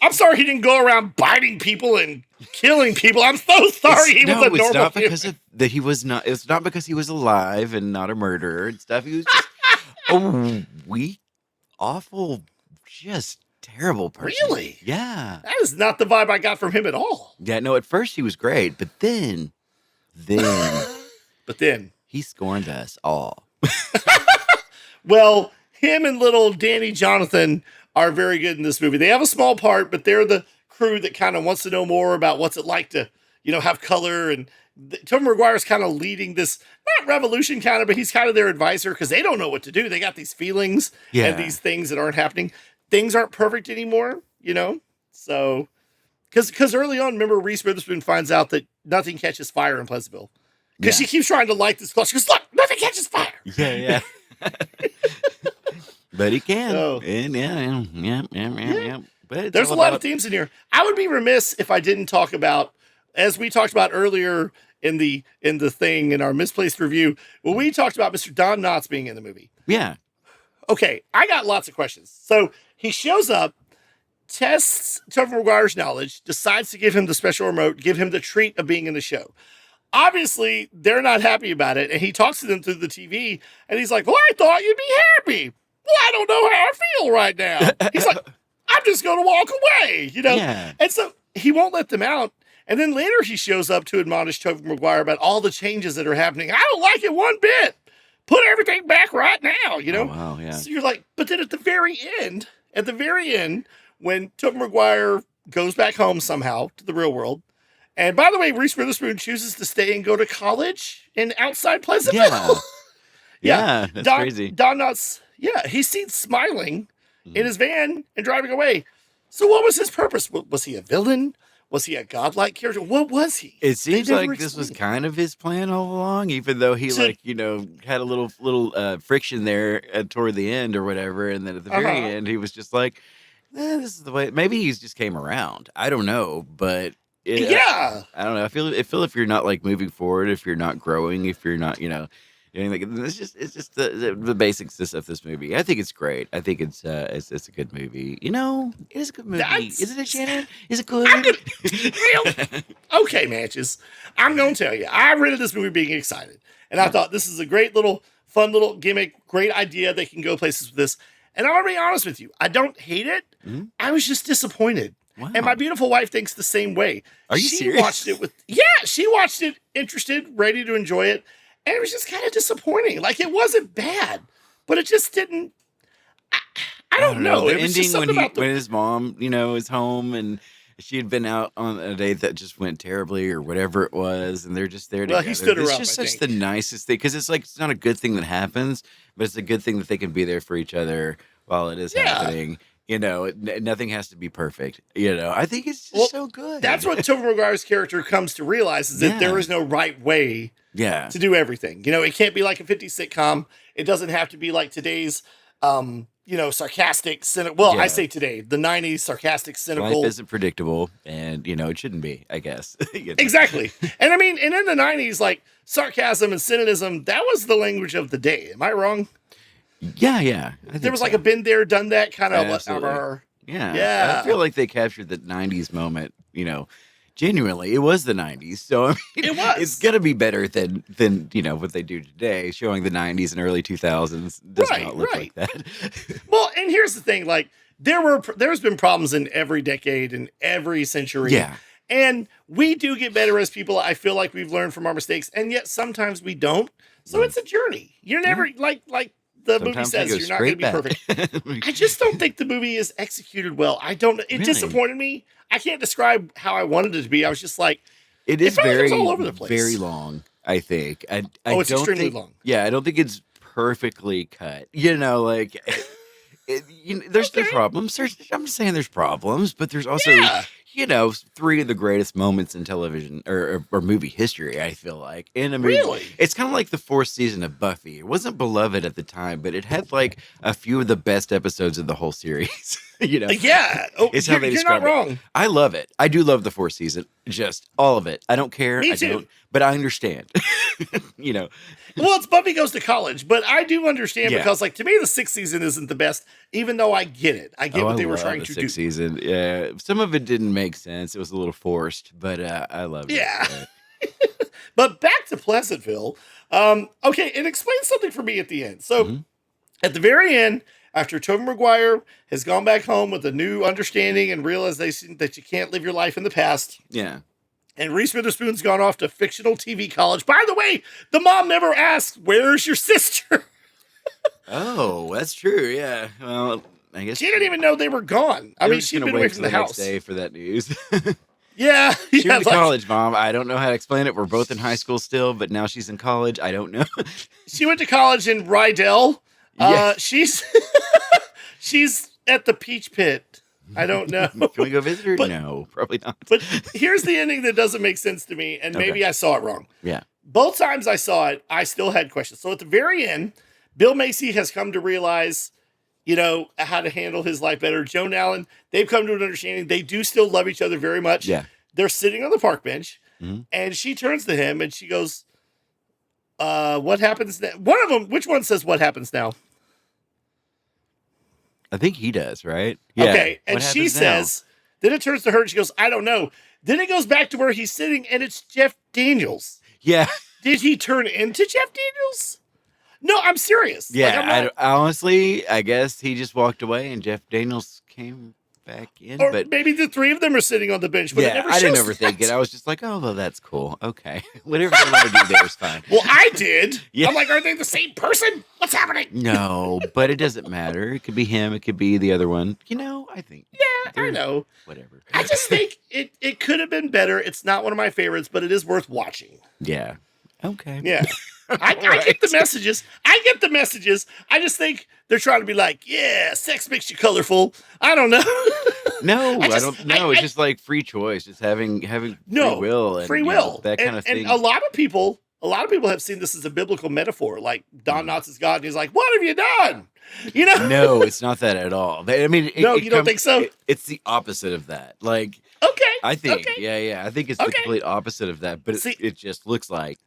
I'm sorry he didn't go around biting people and killing people. I'm so sorry he was a normal it's not human. because of that. He was not. It's not because he was alive and not a murderer and stuff. He was just a weak, awful, just terrible person. Really? Yeah. That is not the vibe I got from him at all. Yeah. No. At first he was great, but then But then, he scorned us all. Well, him and little Danny Jonathan are very good in this movie. They have a small part, but they're the crew that kind of wants to know more about what's it like to, have color. And Tobey Maguire's kind of leading this, not revolution kind of, but he's kind of their advisor because they don't know what to do. They got these feelings and these things that aren't happening. Things aren't perfect anymore, So, because early on, remember, Reese Witherspoon finds out that nothing catches fire in Pleasantville. Because she keeps trying to light this clock. She goes, look, nothing catches fire. Yeah. But he can. Yeah. But there's a lot of themes in here. I would be remiss if I didn't talk about, as we talked about earlier in the thing in our misplaced review, when we talked about Mr. Don Knotts being in the movie. Yeah. Okay, I got lots of questions. So he shows up, tests Tobey Maguire's knowledge, decides to give him the special remote, give him the treat of being in the show. Obviously, they're not happy about it, and he talks to them through the TV, and he's like, well, I thought you'd be happy. Well, I don't know how I feel right now. He's like, I'm just going to walk away, Yeah. And so he won't let them out, and then later he shows up to admonish Tobey Maguire about all the changes that are happening. I don't like it one bit. Put everything back right now, Oh, wow, yeah. So you're like, but then at the very end, when Tobey Maguire goes back home somehow to the real world, and by the way, Reese Witherspoon chooses to stay and go to college in outside Pleasantville. Yeah, that's crazy. Don Knotts, he's seen smiling in his van and driving away. So what was his purpose? Was he a villain? Was he a godlike character? What was he? It seems like this was kind of his plan all along, even though he had a little friction there toward the end or whatever. And then at the very end, he was just like, this is the way. Maybe he just came around. I don't know, but I don't know. I feel if you're not like moving forward, if you're not growing, if you're not, it's just the basics of this movie. I think it's great. I think it's a good movie. It is a good movie. Isn't it, Shannon? Is it good? Really? Okay, Matches. I'm going to tell you, I rented this movie being excited. And I thought this is a great little, fun little gimmick, great idea. They can go places with this. And I'm going to be honest with you. I don't hate it. Mm-hmm. I was just disappointed. Wow. And my beautiful wife thinks the same way. Are you serious? She watched it interested, ready to enjoy it. And it was just kind of disappointing. Like, it wasn't bad, but it just didn't. I don't know. The ending when his mom, is home and she had been out on a date that just went terribly or whatever it was, and they're just there together. He stood her up. It's just such the nicest thing because it's like it's not a good thing that happens, but it's a good thing that they can be there for each other while it is happening. Nothing has to be perfect. I think it's just so good. That's what Tobey Maguire's character comes to realize is that there is no right way to do everything. It can't be like a 50s sitcom. It doesn't have to be like today's, sarcastic, cynical. Well, I say today, the 90s sarcastic, cynical. Life isn't predictable, and, it shouldn't be, I guess. Exactly. And I mean, and in the 90s, like sarcasm and cynicism, that was the language of the day. Am I wrong? Yeah. There was like a been there, done that kind of. Yeah. I feel like they captured the 90s moment, genuinely. It was the 90s. So, I mean, it was. It's going to be better than what they do today, showing the 90s and early 2000s. Does not look like that. Well, and here's the thing, like, there's been problems in every decade and every century. Yeah. And we do get better as people. I feel like we've learned from our mistakes, and yet sometimes we don't. So it's a journey. You're never like the Sometimes movie says, you're not going to be perfect. I just don't think the movie is executed well. It disappointed me. I can't describe how I wanted it to be. I was just like, it is very all over the place. Very long, I think. It's extremely long. Yeah, I don't think it's perfectly cut. There's problems. I'm saying there's problems, but there's also, three of the greatest moments in television or movie history, I feel like. And I mean, really? It's kind of like the fourth season of Buffy. It wasn't beloved at the time, but it had like a few of the best episodes of the whole series. Yeah. It's how they describe it. You're not wrong. I love it. I do love the fourth season. Just all of it. I don't care. Me too. But I understand. Well, it's Buffy Goes to College, but I do understand because, like, to me, the sixth season isn't the best, even though I get it. I get what they were trying to do. Sixth season, yeah. Some of it didn't make sense. It was a little forced, but I love it. Yeah. But back to Pleasantville. Okay, it explains something for me at the end. So, at the very end, after Tobey Maguire has gone back home with a new understanding and realization that you can't live your life in the past. Yeah. And Reese Witherspoon's gone off to fictional TV college. By the way, the mom never asks, where's your sister? Oh, that's true. Yeah. Well, I guess She didn't even know they were gone. I they were mean, just she'd gonna been away wait from till the next house. day for that news. Yeah, She yeah. went to Like, college, Mom. I don't know how to explain it. We're both in high school still, but now she's in college. I don't know. she went to college in Rydell. Yeah. She's she's at the Peach Pit. I don't know. Can we go visit her? But- No, probably not. But here's the ending that doesn't make sense to me, and maybe Okay. I saw it wrong. Yeah. Both times I saw it, I still had questions. So at the very end, Bill Macy has come to realize, how to handle his life better. Joan Allen, they've come to an understanding. They do still love each other very much. Yeah. They're sitting on the park bench, Mhm. and she turns to him and she goes, what happens now? One of them, which one says what happens now? I think he does, right? Yeah. Okay. And What she happens now? says, then it turns to her and she goes, I don't know. Then it goes back to where he's sitting and it's Jeff Daniels. Yeah. Did he turn into Jeff Daniels? No, I'm serious. Yeah. Like, I'm not- Honestly, I guess he just walked away and Jeff Daniels came back in. or But maybe the three of them are sitting on the bench. But it yeah, never I didn't shows overthink that. it. I was just like, oh, well, that's cool. Okay. Whatever they want to do there is fine. Well, I did. Yeah. I'm like, are they the same person? What's happening? No, but it doesn't matter. It could be him. It could be the other one. I think. Yeah, I know. Whatever. I just think it could have been better. It's not one of my favorites, but it is worth watching. Yeah. Okay. Yeah. I get the messages. I just think they're trying to be like, yeah, sex makes you colorful. I don't know. No, I just- don't know. It's just like free choice. Just having No, free will. And, free will. that kind of thing. And a lot of people have seen this as a biblical metaphor. Like Don Knotts is God, and he's like, what have you done? No, it's not that at all. I mean, No, you don't think so? It's the opposite of that. Like, Okay. I think, Okay. yeah. I think it's the Okay. complete opposite of that. But See- it just looks like.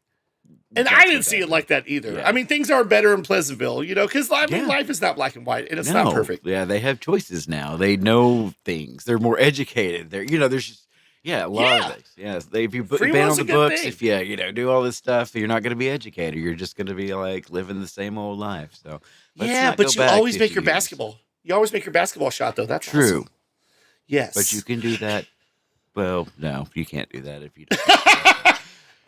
And that's I what didn't see that it like that either. Yeah. I mean, things are better in Pleasantville, because Yeah. life is not black and white, and it's No, not perfect. Yeah, they have choices now. They know things. They're more educated. There's just a lot of things. Yeah, if you Free ban will's on a the good books, thing. if you do all this stuff, you're not going to be educated. You're just going to be like living the same old life. So let's Yeah, not go but you back always 50 make your years. basketball. You always make your basketball shot, though. That's True, awesome. Yes. but you can do that. Well, no, you can't do that if you don't.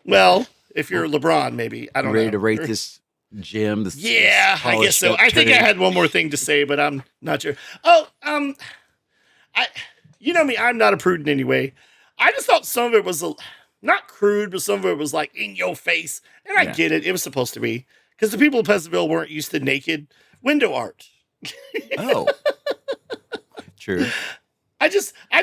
Well, if you're LeBron, maybe. I don't know. Ready to rate this gym? This I guess so. polished-up I think I turd? had one more thing to say, but I'm not sure. Oh, you know me, I'm not a prude in any way. I just thought some of it was not crude, but some of it was like in your face. And I Yeah. get it. It was supposed to be. Because the people of Pleasantville weren't used to naked window art. Oh, true. I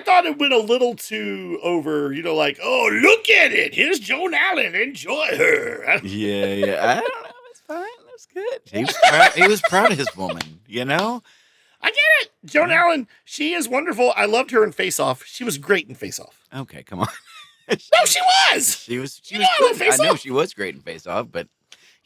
thought it went a little too over, like, oh, look at it. Here's Joan Allen. Enjoy her. Yeah. I don't know. It's fine. That's good. He was proud of his woman. I get it. Joan Allen, she is wonderful. I loved her in Face Off. She was great in Face Off. Okay, come on. No, she was. She was. You know I love good. I Face know Off. she was great in Face Off, but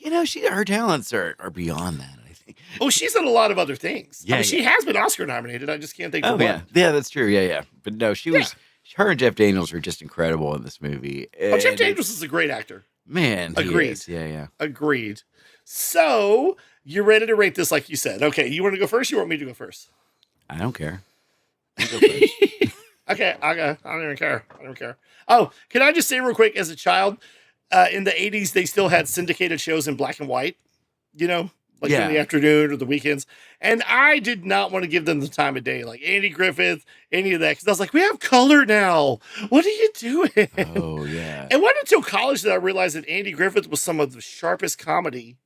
her talents are beyond that. I think. Oh, she's in a lot of other things. I Yeah, mean, she has been Oscar nominated. I just can't think of Oh one. yeah, that's true. Yeah. But no, she was. Her and Jeff Daniels were just incredible in this movie. Oh, Jeff And Daniels is a great actor. man, he Agreed. is. Yeah. Agreed. So, you're ready to rate this like you said. Okay, you want to go first? You want me to go first? I don't care. You go first. Okay, I don't even care. I don't care. Oh, can I just say real quick, as a child, in the 80s, they still had syndicated shows in black and white, like Yeah. in the afternoon or the weekends. And I did not want to give them the time of day, like Andy Griffith, any of that. Because I was like, we have color now. What are you doing? Oh yeah. It wasn't until college that I realized that Andy Griffith was some of the sharpest comedy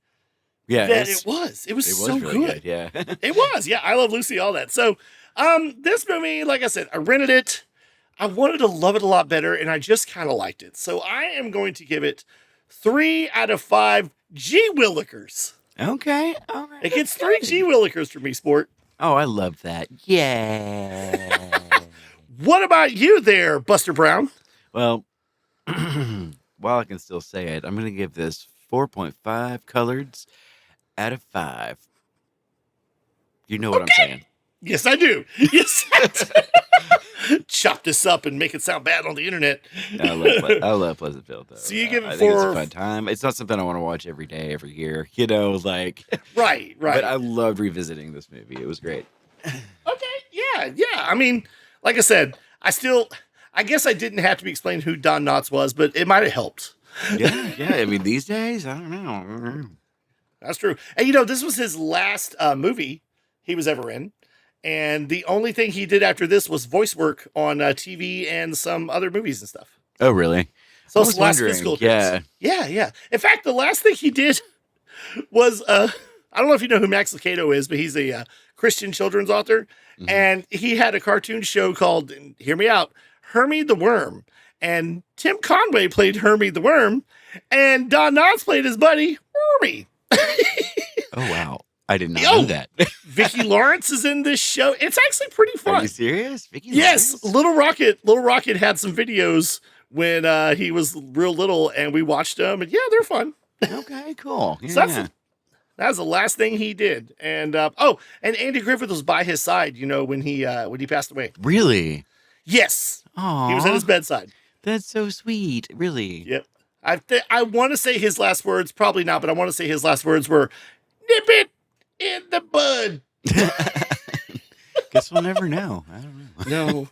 Yeah. that it was. It was so really good. Yeah. It was. Yeah, I Love Lucy, all that. So, this movie, like I said, I rented it. I wanted to love it a lot better, and I just kind of liked it. So I am going to give it 3 out of 5 G Willikers. Okay. All right. It gets 3 G Willikers for me, sport. Oh, I love that. Yeah. What about you there, Buster Brown? Well, while I can still say it, I'm going to give this 4.5 coloreds out of 5. You know what I'm saying. Yes, I do. Yes, I do. Chop this up and make it sound bad on the internet. I love Pleasantville, though. So you give it I think it's a 4 fun time. It's not something I want to watch every day, every year. Right. But I loved revisiting this movie. It was great. Okay, yeah. I mean, like I said, I guess I didn't have to be explained who Don Knotts was, but it might have helped. Yeah. I mean, these days, I don't know. That's true. And this was his last movie he was ever in. And the only thing he did after this was voice work on TV and some other movies and stuff. Oh, really? So I it's was the last wondering, physical appearance. yeah. Yeah. In fact, the last thing he did was, I don't know if you know who Max Lucado is, but he's a Christian children's author. Mm-hmm. And he had a cartoon show called, hear me out, Hermie the Worm. And Tim Conway played Hermie the Worm. And Don Knotts played his buddy, Hermie. Oh, wow. I did not know that. Vicki Lawrence is in this show. It's actually pretty fun. Are you serious? Vicki Yes. Lawrence? Little Rocket had some videos when he was real little, and we watched them. And yeah, they're fun. Okay, cool. Yeah. So that's the last thing he did. And and Andy Griffith was by his side, when he passed away. Really? Yes. Aww. He was at his bedside. That's so sweet. Really? Yep. I want to say his last words, probably not, but I want to say his last words were, "Nip it in the bud." Guess we'll never know. I don't know. No.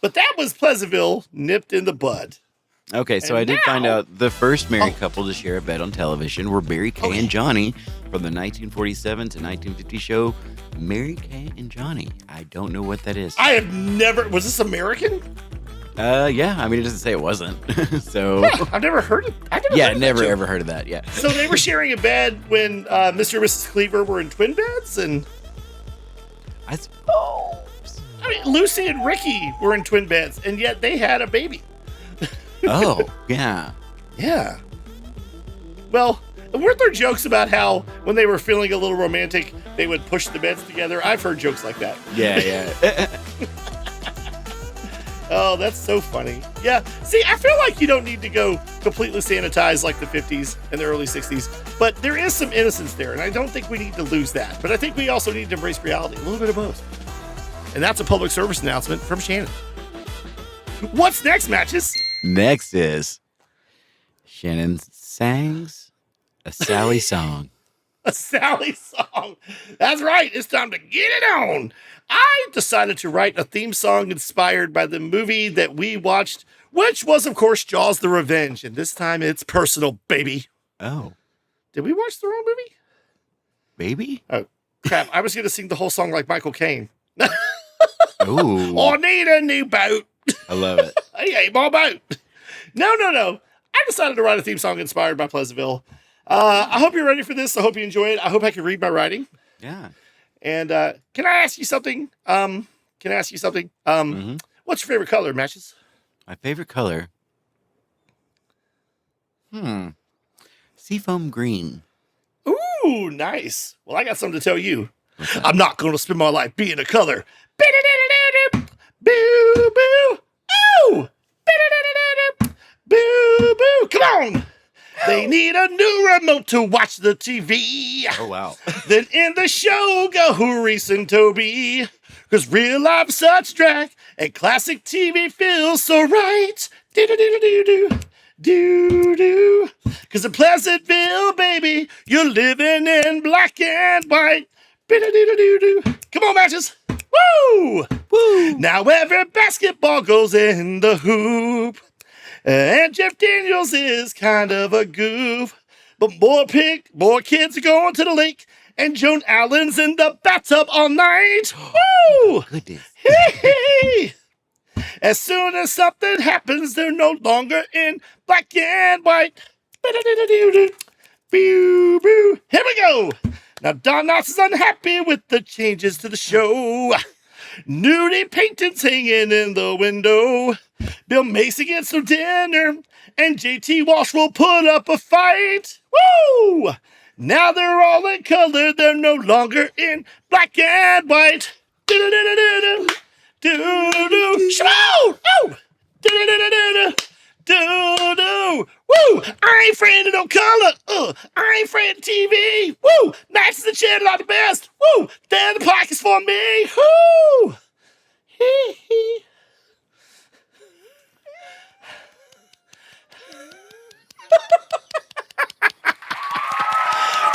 But that was Pleasantville, nipped in the bud. Okay, so I did find out the first married couple to share a bed on television were Mary Kay and Johnny from the 1947 to 1950 show Mary Kay and Johnny. I don't know what that is. I have never... Was this American? Yeah. I mean, it doesn't say it wasn't. So... Yeah, I've never heard it. Never ever heard of that, yeah. So they were sharing a bed when Mr. and Mrs. Cleaver were in twin beds, and... I suppose. I mean, Lucy and Ricky were in twin beds, and yet they had a baby. Oh, yeah. Yeah. Well, weren't there jokes about how when they were feeling a little romantic, they would push the beds together? I've heard jokes like that. Yeah. Oh, that's so funny. Yeah. See, I feel like you don't need to go completely sanitized like the 50s and the early 60s, but there is some innocence there, and I don't think we need to lose that. But I think we also need to embrace reality, a little bit of both. And that's a public service announcement from Shannon. What's next, Matches? Next is Shannon sings a Sally song. A Sally song. That's right. It's time to get it on. I decided to write a theme song inspired by the movie that we watched, which was, of course, Jaws the Revenge. And this time it's personal, baby. Oh. Did we watch the wrong movie? Baby? Oh, crap. I was going to sing the whole song like Michael Caine. Ooh. I need a new boat. I love it. Hey, ain't my boat. No. I decided to write a theme song inspired by Pleasantville. I hope you're ready for this. I hope you enjoy it. I hope I can read my writing. Yeah. And can I ask you something? What's your favorite color, Matches? My favorite color? Seafoam green. Ooh, nice. Well, I got something to tell you. I'm not going to spend my life being a color. Boo, boo. Ooh. Boo, boo. Come on. They need a new remote to watch the TV. Oh, wow. Then in the show go Reese and Toby. Cause real life's such drag and classic TV feels so right. Do-do-do-do-do. Do-do. Cause in Pleasantville, baby, you're living in black and white. Do-do-do-do-do. Come on, Matches. Woo! Woo! Now every basketball goes in the hoop. And Jeff Daniels is kind of a goof. But more kids are going to the lake. And Joan Allen's in the bathtub all night. Woo! Goodness. Hey! As soon as something happens, they're no longer in black and white. Boo, boo. Here we go. Now Don Knotts is unhappy with the changes to the show. Nudie paintings hanging in the window. Bill Macy gets some dinner, and JT Walsh will put up a fight. Woo! Now they're all in color, they're no longer in black and white. Do-do-do-do-do. Do-do. Shimon! Oh! Do-do-do-do-do. Do-do. Woo! I ain't afraid of no color. I ain't afraid of TV. Woo! Matches and channel are the best. Woo! They're the pockets for me. Woo! Hee hee.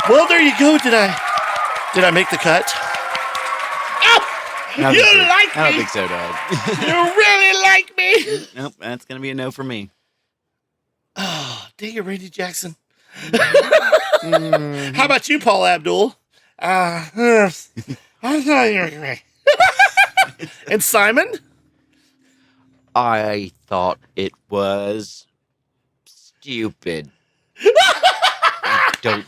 Well, there you go. Did I make the cut? Oh, you like me? I don't think so, dog. You really like me? Nope, that's gonna be a no for me. Oh, dang it, Randy Jackson. How about you, Paul Abdul? I thought you were great. And Simon? I thought it was stupid. I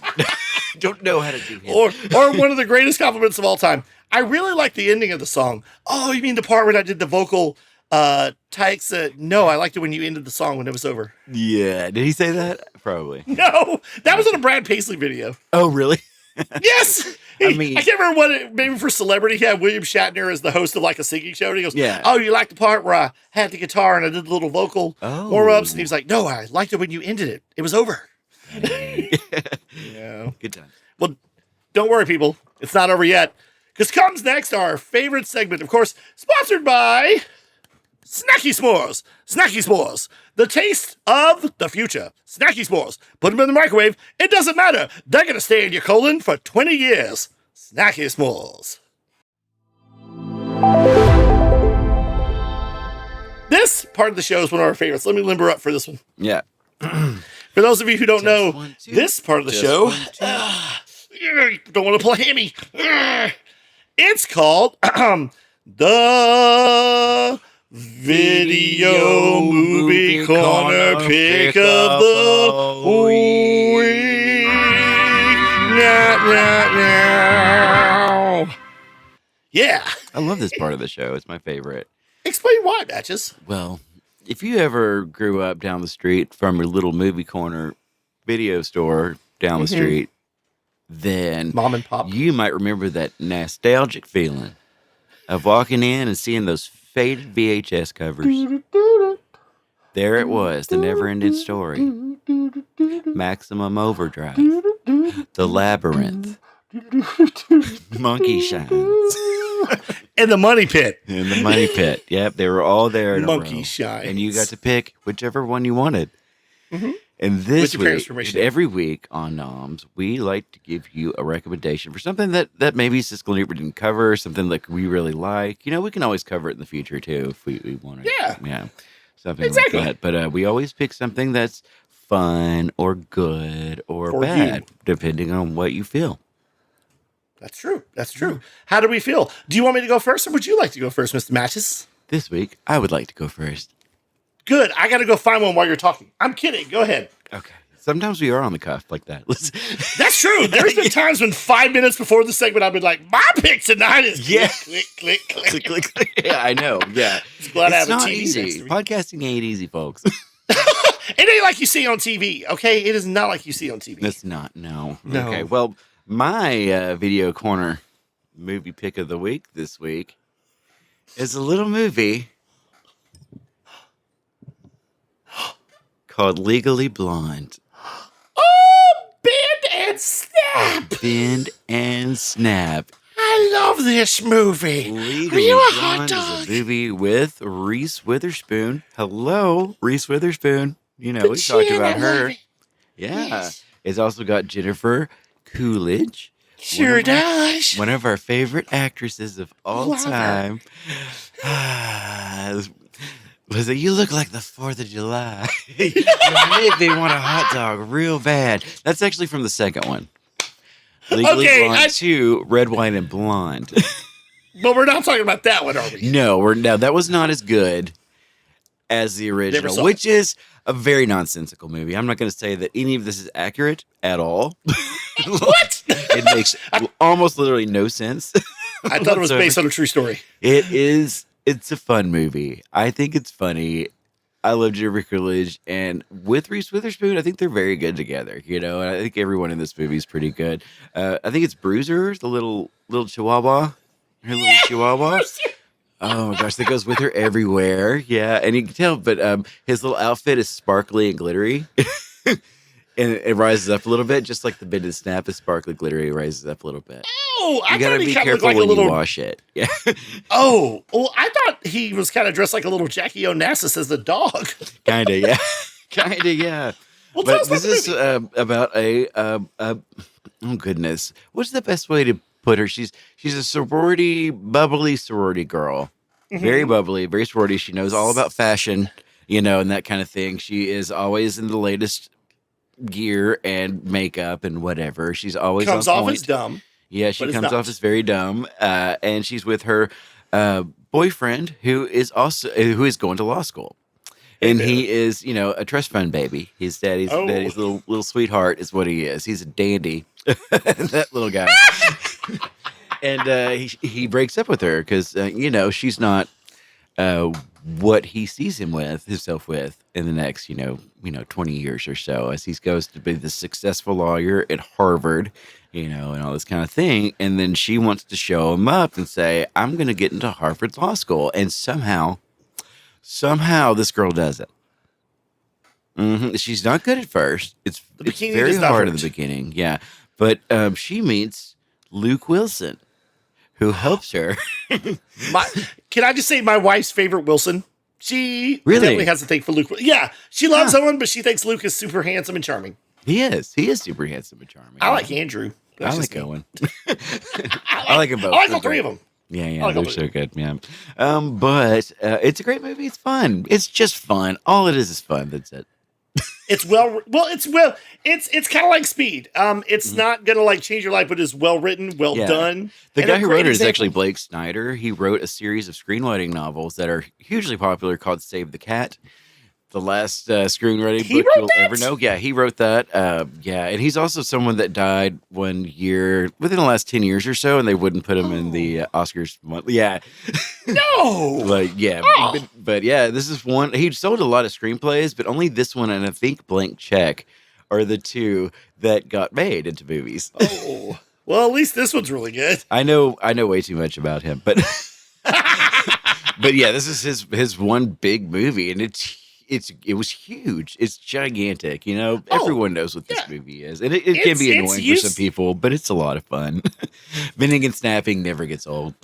don't know how to do him. Or one of the greatest compliments of all time. I really like the ending of the song. Oh, you mean the part where I did the vocal takes? No, I liked it when you ended the song when it was over. Yeah, did he say that? Probably. No, that was in a Brad Paisley video. Oh, really? Yes. I mean, I can't remember what maybe for Celebrity, he had William Shatner as the host of like a singing show. And he goes, yeah. Oh, you like the part where I had the guitar and I did the little vocal warm-ups? And he was like, no, I liked it when you ended it. It was over. Yeah. Good time. Well, don't worry, people. It's not over yet. Because comes next our favorite segment, of course, sponsored by Snacky S'mores. Snacky S'mores. The taste of the future. Snacky S'mores. Put them in the microwave. It doesn't matter. They're going to stay in your colon for 20 years. Snacky S'mores. This part of the show is one of our favorites. Let me limber up for this one. Yeah. For those of you who don't know, this part of the show, don't want to play Hammy. It's called the Video Movie Corner Pick of the Week. Yeah. I love this part of the show. It's my favorite. Explain why, Batches. Well, if you ever grew up down the street from your little movie corner video store down the street, then Mom and Pop, you might remember that nostalgic feeling of walking in and seeing those faded VHS covers. There it was, the never-ending story. Maximum Overdrive. The Labyrinth. Monkey Shines. And the Money Pit. In the Money Pit. Yep, they were all there in a Monkey row. Shines. And you got to pick whichever one you wanted. Mm-hmm. And this With your parents' week, permission. every week on NOMS, we like to give you a recommendation for something that maybe Siskel Ebert didn't cover, something like we really like. You know, we can always cover it in the future, too, if we want to. Yeah. Something Exactly. like that. But we always pick something that's fun or good or For bad, you. depending on what you feel. That's true. That's true. How do we feel? Do you want me to go first, or would you like to go first, Mr. Matches? This week, I would like to go first. Good. I got to go find one while you're talking. I'm kidding. Go ahead. Okay. Sometimes we are on the cuff like that. That's true. There's been times when 5 minutes before the segment, I've been like, my pick tonight is click, click, click, click. click. Yeah, I know. Yeah. Just glad I have It's a not TV easy. next to me. Podcasting ain't easy, folks. It ain't like you see on TV, okay? It is not like you see on TV. It's not. No. No. Okay. Well, my video corner movie pick of the week this week is a little movie called Legally Blonde. Oh, Bend and Snap. Bend and Snap. I love this movie. Legally Are you a Blonde hot dog? is a movie with Reese Witherspoon. Hello, Reese Witherspoon. You know, we talked Jen, about I her. love it. Yeah. Yes. It's also got Jennifer Coolidge. Sure does. One of our favorite actresses of all Love her. time. Was it, you look like the 4th of July. You made me want a hot dog real bad. That's actually from the second one. Legally Okay, Blonde 2, Red, White, and Blonde. But we're not talking about that one, are we? No, that was not as good as the original, saw which is a very nonsensical movie. I'm not going to say that any of this is accurate at all. What? It makes almost literally no sense. I thought it was based on a true story. It is. It's a fun movie. I think it's funny. I love Jennifer Coolidge, and with Reese Witherspoon, I think they're very good together. You know, and I think everyone in this movie is pretty good. I think it's Bruiser, the little Chihuahua, her little Chihuahua. Oh my gosh, that goes with her everywhere. Yeah, and you can tell, but his little outfit is sparkly and glittery. And it rises up a little bit, just like the Bend and Snap is sparkly, glittery, rises up a little bit. Oh, I You gotta thought he be kind of looked careful like a when little. you wash it. Yeah, Oh, well, I thought he was kind of dressed like a little Jackie Onassis as the dog. kind of. Yeah, kind of. Yeah. Well, tell But us about this the is movie. about a oh goodness, what's the best way to put her? She's a bubbly sorority girl, very bubbly, very sorority. She knows all about fashion, you know, and that kind of thing. She is always in the latest gear and makeup and whatever. She's always Comes on off point. as dumb. Yeah, she but is comes not. off as very dumb, and she's with her boyfriend who is going to law school. And he is, a trust fund baby. His daddy's little sweetheart is what he is. He's a dandy, that little guy. And he breaks up with her because she's not what he sees himself with in the next 20 years or so, as he goes to be the successful lawyer at Harvard, and all this kind of thing. And then she wants to show him up and say, I'm going to get into Harvard Law School, and somehow this girl does it. She's not good at first. It's very hard at the beginning. Yeah. But she meets Luke Wilson, who helps her. Can I just say my wife's favorite Wilson? She really definitely has a thing for Luke. Yeah. She loves Owen, but she thinks Luke is super handsome and charming. He is. He is super handsome and charming. I like Andrew. I like Owen. I like them both. I like all three of them. Yeah, they're so good. Yeah, but it's a great movie. It's fun. It's just fun. All it is fun. That's it. It's it's kind of like Speed. It's not gonna like change your life, but it's well written, done. The guy who wrote it is actually Blake Snyder. He wrote a series of screenwriting novels that are hugely popular called Save the Cat. The last screenwriting book you'll ever know. Yeah, he wrote that. And he's also someone that died one year within the last 10 years or so, and they wouldn't put him in the Oscars. Yeah. No. But yeah, this is one. He sold a lot of screenplays, but only this one and I think Blank Check are the two that got made into movies. Oh, well, at least this one's really good. I know way too much about him, but but yeah, this is his one big movie, and it was huge. It's gigantic. Everyone knows what this movie is. And it can be annoying for some people, but it's a lot of fun. Bending and snapping never gets old.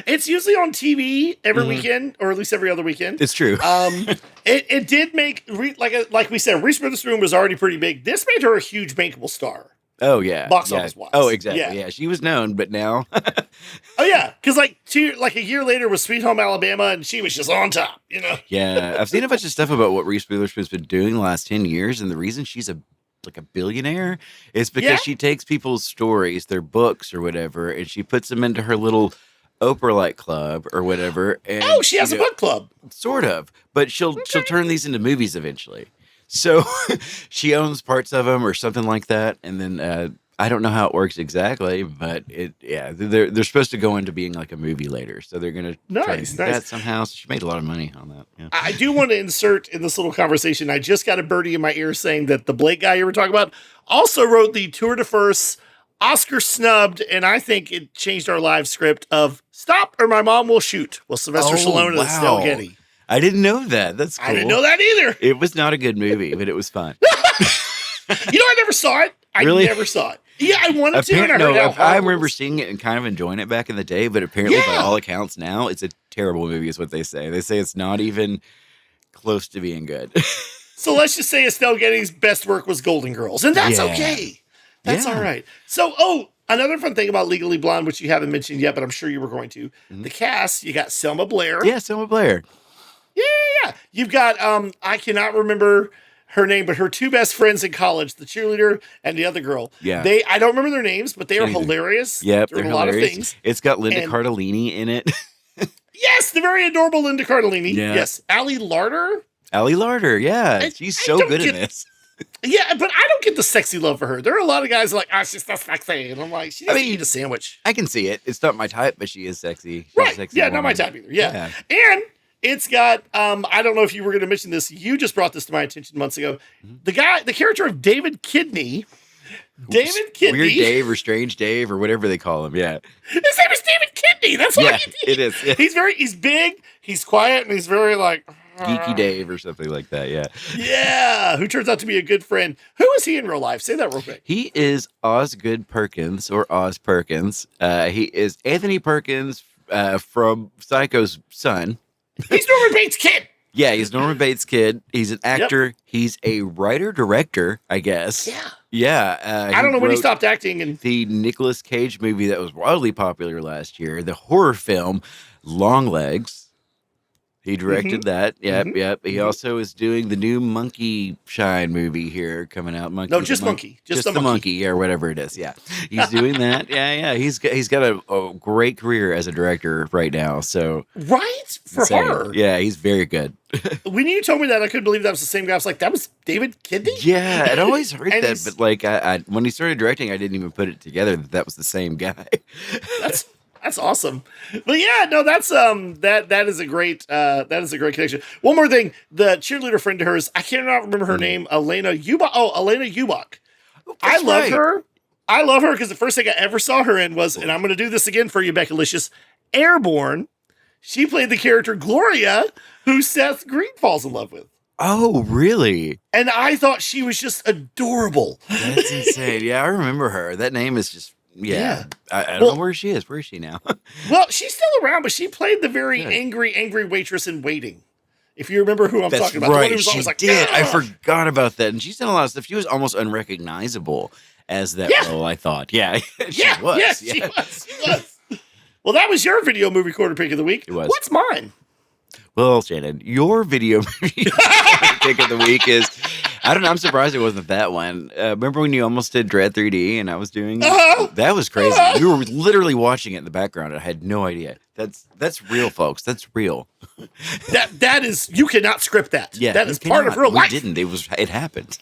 It's usually on TV every weekend, or at least every other weekend. It's true. It did make, like we said, Reese Witherspoon was already pretty big. This made her a huge bankable star. Oh, yeah. Box office wise. Oh, exactly. Yeah, she was known, but now. Oh, yeah. Because a year later was Sweet Home Alabama, and she was just on top, Yeah. I've seen a bunch of stuff about what Reese Witherspoon's been doing the last 10 years, and the reason she's a billionaire is because she takes people's stories, their books or whatever, and she puts them into her little Oprah-like club or whatever. And, she has a book club. Sort of. But she'll turn these into movies eventually. So she owns parts of them or something like that. And then I don't know how it works exactly, but they're supposed to go into being like a movie later. So they're going to try to do that somehow. So she made a lot of money on that. Yeah. I do want to insert in this little conversation, I just got a birdie in my ear saying that the Blake guy you were talking about also wrote the Tour de Force Oscar snubbed, and I think it changed our live script of Stop or My Mom Will Shoot. Well, Sylvester Stallone and Estelle Getty. I didn't know that. That's cool. I didn't know that either. It was not a good movie, but it was fun. I never saw it. I never saw it. Yeah, I wanted to. And I remember seeing it and kind of enjoying it back in the day, but apparently by all accounts now, it's a terrible movie is what they say. They say it's not even close to being good. So let's just say Estelle Getty's best work was Golden Girls, and that's okay. That's all right. So, another fun thing about Legally Blonde, which you haven't mentioned yet, but I'm sure you were going to. The cast, you got Selma Blair. Yeah, Selma Blair. Yeah. You've got, I cannot remember her name, but her two best friends in college, the cheerleader and the other girl. Yeah. I don't remember their names, but they are hilarious. Yep, they're a hilarious. lot of things. It's got Linda Cardellini in it. Yes, the very adorable Linda Cardellini. Yeah. Yes. Allie Larder. Yeah. She's so good in this. Yeah, but I don't get the sexy love for her. There are a lot of guys like, she's not sexy. And I'm like, she doesn't eat a sandwich. I can see it. It's not my type, but she is sexy. She's right. A sexy Yeah, woman. not my type either. Yeah. And it's got, I don't know if you were going to mention this. You just brought this to my attention months ago. The character of David Kidney. David Kidney. Weird Dave or Strange Dave or whatever they call him. Yeah. His name is David Kidney. That's what it is. Yeah. He's big, he's quiet, and he's very like... Geeky Dave or something like that, yeah. Yeah, who turns out to be a good friend. Who is he in real life? Say that real quick. He is Osgood Perkins, or Oz Perkins. He is Anthony Perkins from Psycho's son. He's Norman Bates' kid. Yeah, he's Norman Bates' kid. He's an actor. Yep. He's a writer-director, I guess. Yeah. Yeah. I don't know when he stopped acting. And the Nicolas Cage movie that was wildly popular last year, the horror film Longlegs. He directed that. Yep, yep. He also is doing the new Monkey Shine movie here coming out. Monkey, No, just Monkey. Just the monkey, or whatever it is. Yeah, he's doing that. Yeah. He's got a great career as a director right now. So right for horror. Yeah, he's very good. When you told me that, I couldn't believe that was the same guy. I was like, that was David Kidney? Yeah, I'd always heard And that, but like I when he started directing, I didn't even put it together that was the same guy. That's awesome. But yeah, no, that's that is a great connection. One more thing, the cheerleader friend of hers, I cannot remember her name, Elena Ubach. Elena Ubach. I love her. I love her because the first thing I ever saw her in was, and I'm going to do this again for you, Beckalicious, Airborne. She played the character Gloria, who Seth Green falls in love with. Oh, really? And I thought she was just adorable. That's insane. Yeah, I remember her. That name is just, I don't know where she is. Where is she now? Well, she's still around, but she played the very angry waitress in Waiting. If you remember who I'm talking about. Right, she did. I forgot about that. And she's done a lot of stuff. She was almost unrecognizable as that role, I thought. Yeah, she was. Yes, she was. Well, that was your video movie quarter pick of the week. It was. What's mine? Well, Shannon, your video movie pick of the week is, I don't know, I'm surprised it wasn't that one. Remember when you almost did Dread 3D and I was doing that was crazy. We were literally watching it in the background. I had no idea. That's real, folks. That's real. That is, you cannot script that. Yeah, that is part of real life. We didn't. It happened.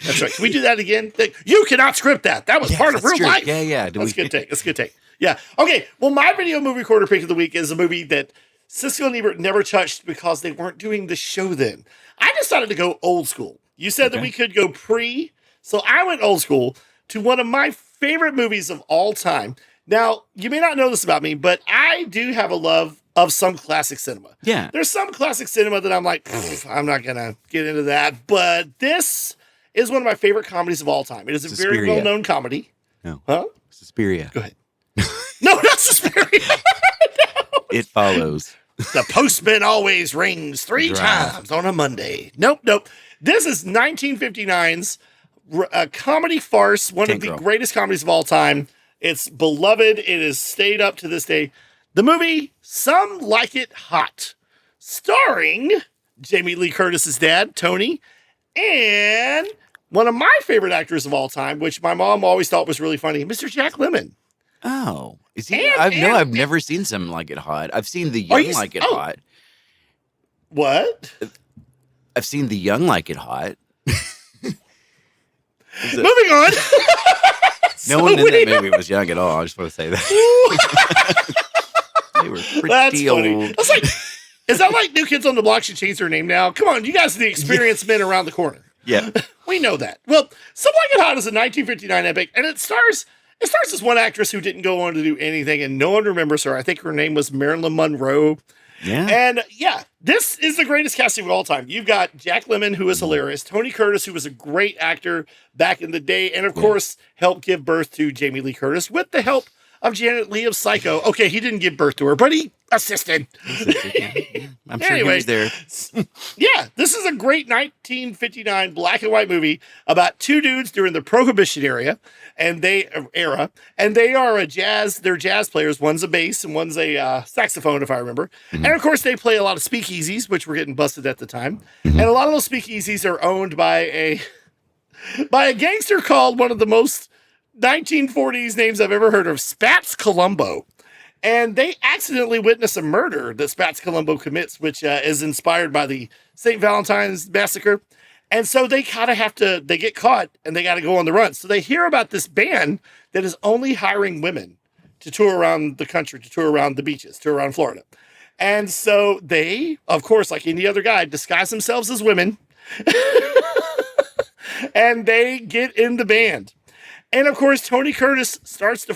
That's right. Can we do that again? You cannot script that. That was part of real life. Yeah. That's a good take. Yeah. Okay. Well, my video movie quarter pick of the week is a movie that Siskel and Ebert never touched because they weren't doing the show then. I decided to go old school. You said that we could go pre, so I went old school to one of my favorite movies of all time. Now, you may not know this about me, but I do have a love of some classic cinema. Yeah. There's some classic cinema that I'm like, I'm not going to get into that, but this is one of my favorite comedies of all time. It is a very well-known comedy. No. Huh? Suspiria. Go ahead. No, not Suspiria. No. It follows. The postman always rings 3 times on a Monday. Nope. This is 1959's comedy farce, one of the greatest comedies of all time. It's beloved. It has stayed up to this day. The movie, Some Like It Hot, starring Jamie Lee Curtis's dad, Tony, and one of my favorite actors of all time, which my mom always thought was really funny, Mr. Jack Lemmon. Oh, is he? I've never seen Some Like It Hot. I've seen The Young Like It Hot. What? I've seen The Young Like It Hot. Moving on. No one in that movie was young at all. I just want to say that. They were pretty old. I was like, is that like New Kids on the Block should change their name now? Come on, you guys are the experienced men around the corner. Yeah. We know that. Well, Some Like It Hot is a 1959 epic, and it stars as one actress who didn't go on to do anything, and no one remembers her. I think her name was Marilyn Monroe. Yeah. And this is the greatest casting of all time. You've got Jack Lemmon, who is hilarious, Tony Curtis, who was a great actor back in the day, and of course, helped give birth to Jamie Lee Curtis with the help of Janet Leigh of Psycho. Okay, he didn't give birth to her, but he assisted. I'm sure he was there. This is a great 1959 black and white movie about two dudes during the Prohibition era, and they are they're jazz players. One's a bass and one's a saxophone, if I remember. Mm-hmm. And of course, they play a lot of speakeasies, which were getting busted at the time. Mm-hmm. And a lot of those speakeasies are owned by a gangster called one of the most 1940s names I've ever heard of, Spats Colombo. And they accidentally witness a murder that Spats Colombo commits, which is inspired by the St. Valentine's Massacre. And so they they get caught and they got to go on the run. So they hear about this band that is only hiring women to tour around the country, to tour around the beaches, tour around Florida. And so they, of course, like any other guy, disguise themselves as women and they get in the band. And of course, Tony Curtis starts to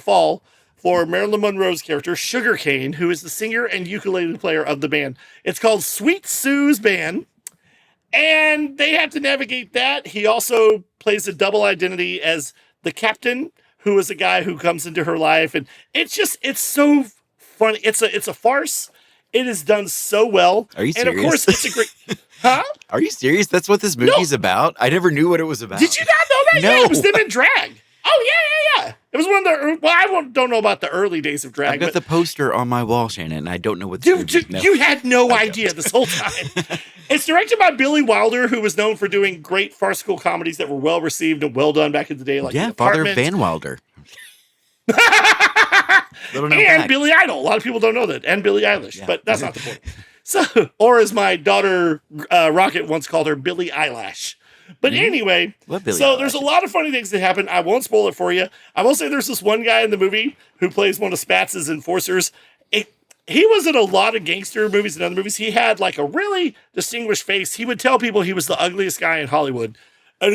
fall for Marilyn Monroe's character, Sugarcane, who is the singer and ukulele player of the band. It's called Sweet Sue's Band, and they have to navigate that. He also plays a double identity as the captain, who is a guy who comes into her life, and it's so funny. It's a farce. It is done so well. Are you serious? And of course, it's a great... Huh? Are you serious? That's what this movie's about? I never knew what it was about. Did you not know that? No. Yeah, it was them in drag. Oh, yeah. It was one of the. Well, don't know about the early days of drag. I've got the poster on my wall, Shannon, and I don't know what. You had no idea this whole time. It's directed by Billy Wilder, who was known for doing great farcical comedies that were well received and well done back in the day, like The Father Apartment. Van Wilder. And Billy Idol. A lot of people don't know that. And Billie Eilish, but that's not the point. So, or as my daughter Rocket once called her, Billie Eyelash. But anyway, so there's a lot of funny things that happen. I won't spoil it for you. I will say there's this one guy in the movie who plays one of Spatz's enforcers. He was in a lot of gangster movies and other movies. He had like a really distinguished face. He would tell people he was the ugliest guy in Hollywood. And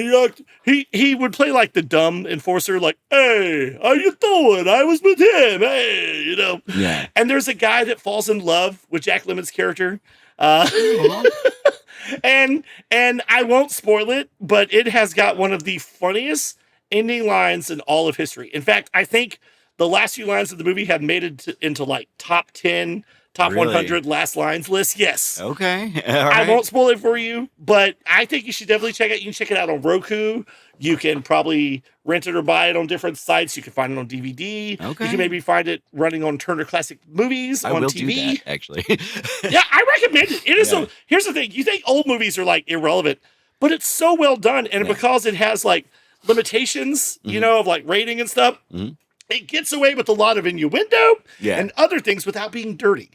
he would play like the dumb enforcer, like, hey, how you doing? I was with him. Hey, you know. Yeah. And there's a guy that falls in love with Jack Lemmon's character. And I won't spoil it, but it has got one of the funniest ending lines in all of history. In fact, I think the last few lines of the movie have made it into like top 10, top 100 last lines list. Yes. Okay. I won't spoil it for you, but I think you should definitely check it. You can check it out on Roku. You can probably rent it or buy it on different sites. You can find it on DVD. Okay. You can maybe find it running on Turner Classic Movies on TV. Do that, actually. Yeah, I recommend it. It is so. Here's the thing: you think old movies are like irrelevant, but it's so well done, and because it has like limitations, you know, of like rating and stuff, it gets away with a lot of innuendo and other things without being dirty.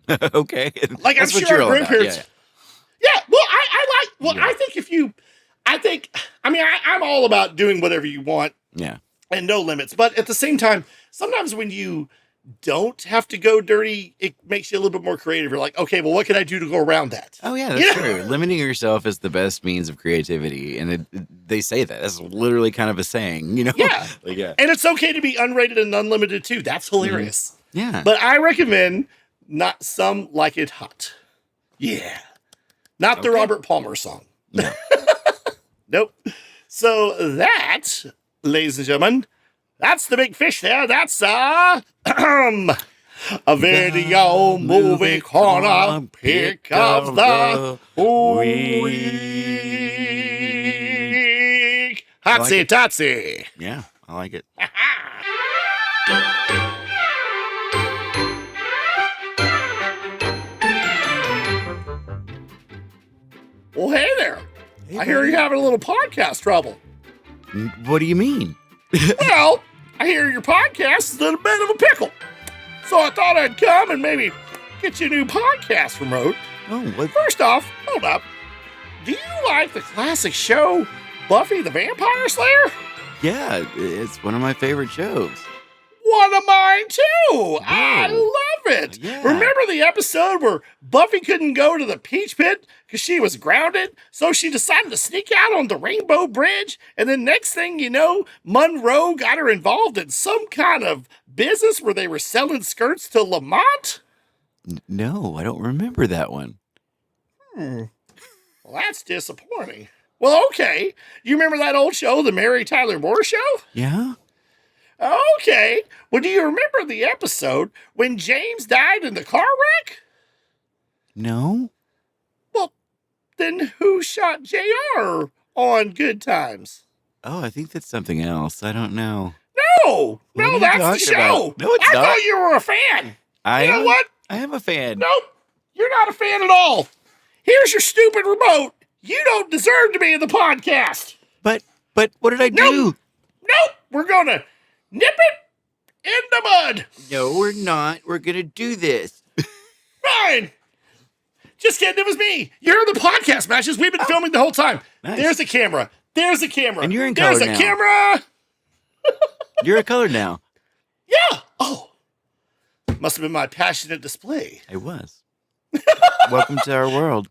Okay, like I'm sure our grandparents. Yeah, well, I think I'm all about doing whatever you want. Yeah, and no limits. But at the same time, sometimes when you don't have to go dirty, it makes you a little bit more creative. You're like, okay, well, what can I do to go around that? Oh, yeah, that's true. Limiting yourself is the best means of creativity. And they say that. That's literally kind of a saying, you know? Yeah. Like, yeah. And it's okay to be unrated and unlimited, too. That's hilarious. Yeah. But I recommend Not Some Like It Hot. Yeah. Not the Robert Palmer song. No. Nope. So that, ladies and gentlemen, that's the big fish there. That's a video movie corner pick of the week. Hotsy totsy. Yeah, I like it. Well, hey there. I hear you're having a little podcast trouble. What do you mean? Well, I hear your podcast is in a bit of a pickle. So I thought I'd come and maybe get you a new podcast remote. Oh, what? First off, hold up. Do you like the classic show Buffy the Vampire Slayer? Yeah, it's one of my favorite shows. One of mine too. I love it. Yeah. Remember the episode where Buffy couldn't go to the Peach Pit because she was grounded? So she decided to sneak out on the Rainbow Bridge. And then next thing you know, Monroe got her involved in some kind of business where they were selling skirts to Lamont? No, I don't remember that one. Well, that's disappointing. Well, okay. You remember that old show, The Mary Tyler Moore Show? Yeah. Okay. Well, do you remember the episode when James died in the car wreck? No. Well, then who shot JR on Good Times? Oh, I think that's something else. I don't know. No, that's the show. No, it's I not. thought you were a fan. You know what? I am a fan. Nope, you're not a fan at all. Here's your stupid remote. You don't deserve to be in the podcast. But what did I do? Nope, we're gonna nip it in the mud. No, we're not. We're gonna do this. Fine. Just kidding. It was me. You're in the podcast matches. We've been filming the whole time. Nice. There's a camera. There's a camera. And you're in color There's now. a camera. You're a color now. Yeah. Oh. Must have been my passionate display. I was. Welcome to our world.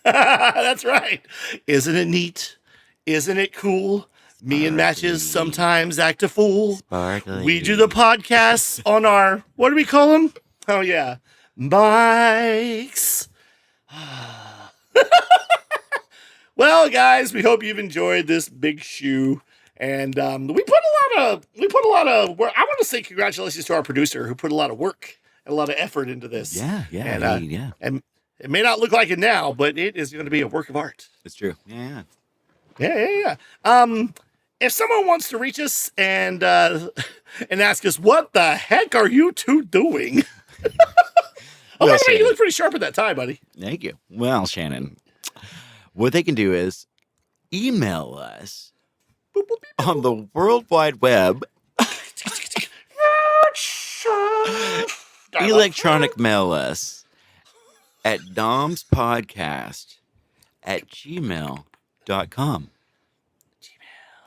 That's right. Isn't it neat? Isn't it cool? Me and Matches sometimes act a fool. Sparkly. We do the podcasts on our, what do we call them? Oh, yeah. Mics. Well, guys, we hope you've enjoyed this big shoe. And we put a lot of work. I want to say congratulations to our producer who put a lot of work and a lot of effort into this. Yeah. And it may not look like it now, but it is going to be a work of art. It's true. Yeah. Yeah. if someone wants to reach us and ask us, what the heck are you two doing? By the way, you look pretty sharp at that time, buddy. Thank you. Well, Shannon, what they can do is email us on the World Wide Web. Electronic mail us at nomspodcast@gmail.com.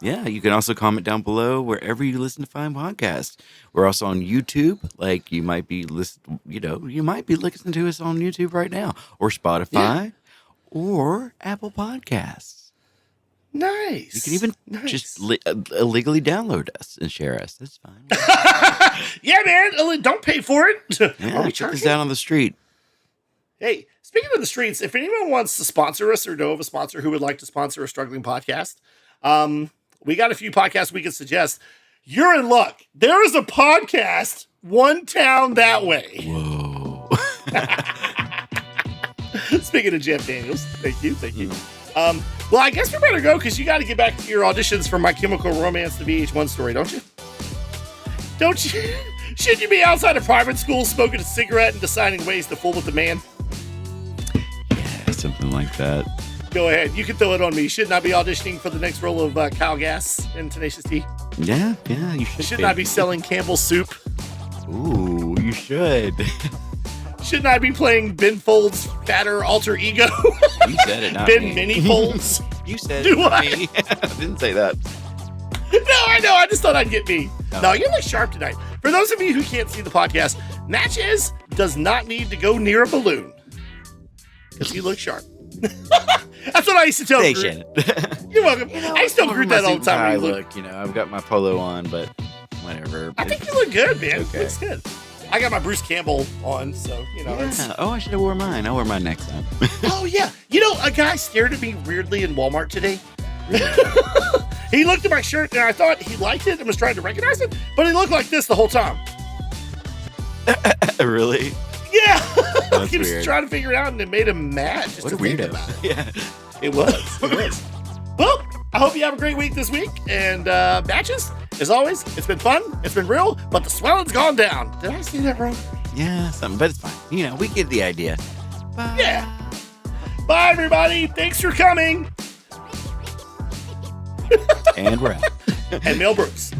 Yeah, you can also comment down below wherever you listen to fine podcasts. We're also on YouTube. Like you might be listening to us on YouTube right now, or Spotify, or Apple Podcasts. Nice. You can even just illegally download us and share us. That's fine. Yeah, man. Don't pay for it. Yeah, Are we check us charging? out on the street. Hey, speaking of the streets, if anyone wants to sponsor us or know of a sponsor who would like to sponsor a struggling podcast, we got a few podcasts we could suggest. You're in luck. There is a podcast one town that way. Whoa. Speaking of Jeff Daniels, thank you. Well, I guess we better go because you got to get back to your auditions for My Chemical Romance, the VH1 story, don't you? Don't you? Should you be outside a private school smoking a cigarette and deciding ways to fool with the man? Yeah, something like that. Go ahead. You can throw it on me. Shouldn't I be auditioning for the next role of Kyle Gass in Tenacious D? Yeah, you should. Shouldn't I be selling Campbell's soup? Ooh, you should. Shouldn't I be playing Ben Folds' fatter alter ego? You said it, not Ben me. Mini Folds? You said Do it, not I? me. I didn't say that. No, I know. I just thought I'd get me. Oh. No, you look sharp tonight. For those of you who can't see the podcast, Natchez does not need to go near a balloon because you look sharp. That's what I used to tell Thanks, Groot. Shannon. You're welcome. I still Groot that all the time. I when you look. look, I've got my polo on, but whatever. I think you look good, man. Okay. Looks good. I got my Bruce Campbell on, so, it's... Yeah. Oh, I should have worn mine. I'll wear mine next time. Oh, yeah. A guy stared at me weirdly in Walmart today. He looked at my shirt, and I thought he liked it and was trying to recognize it, but he looked like this the whole time. Really? Yeah. That's He was weird. trying to figure it out, and it made him mad just What to a think weirdo. about it. Yeah. It was. Well, I hope you have a great week this week. And Batches, as always, it's been fun. It's been real, but the swelling's gone down. Did I say that wrong? Yeah, something, but it's fine. We get the idea. Bye. Yeah. Bye, everybody. Thanks for coming. And we're out. And Mel Brooks.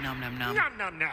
Nom nom nom. Nom, nom, nom.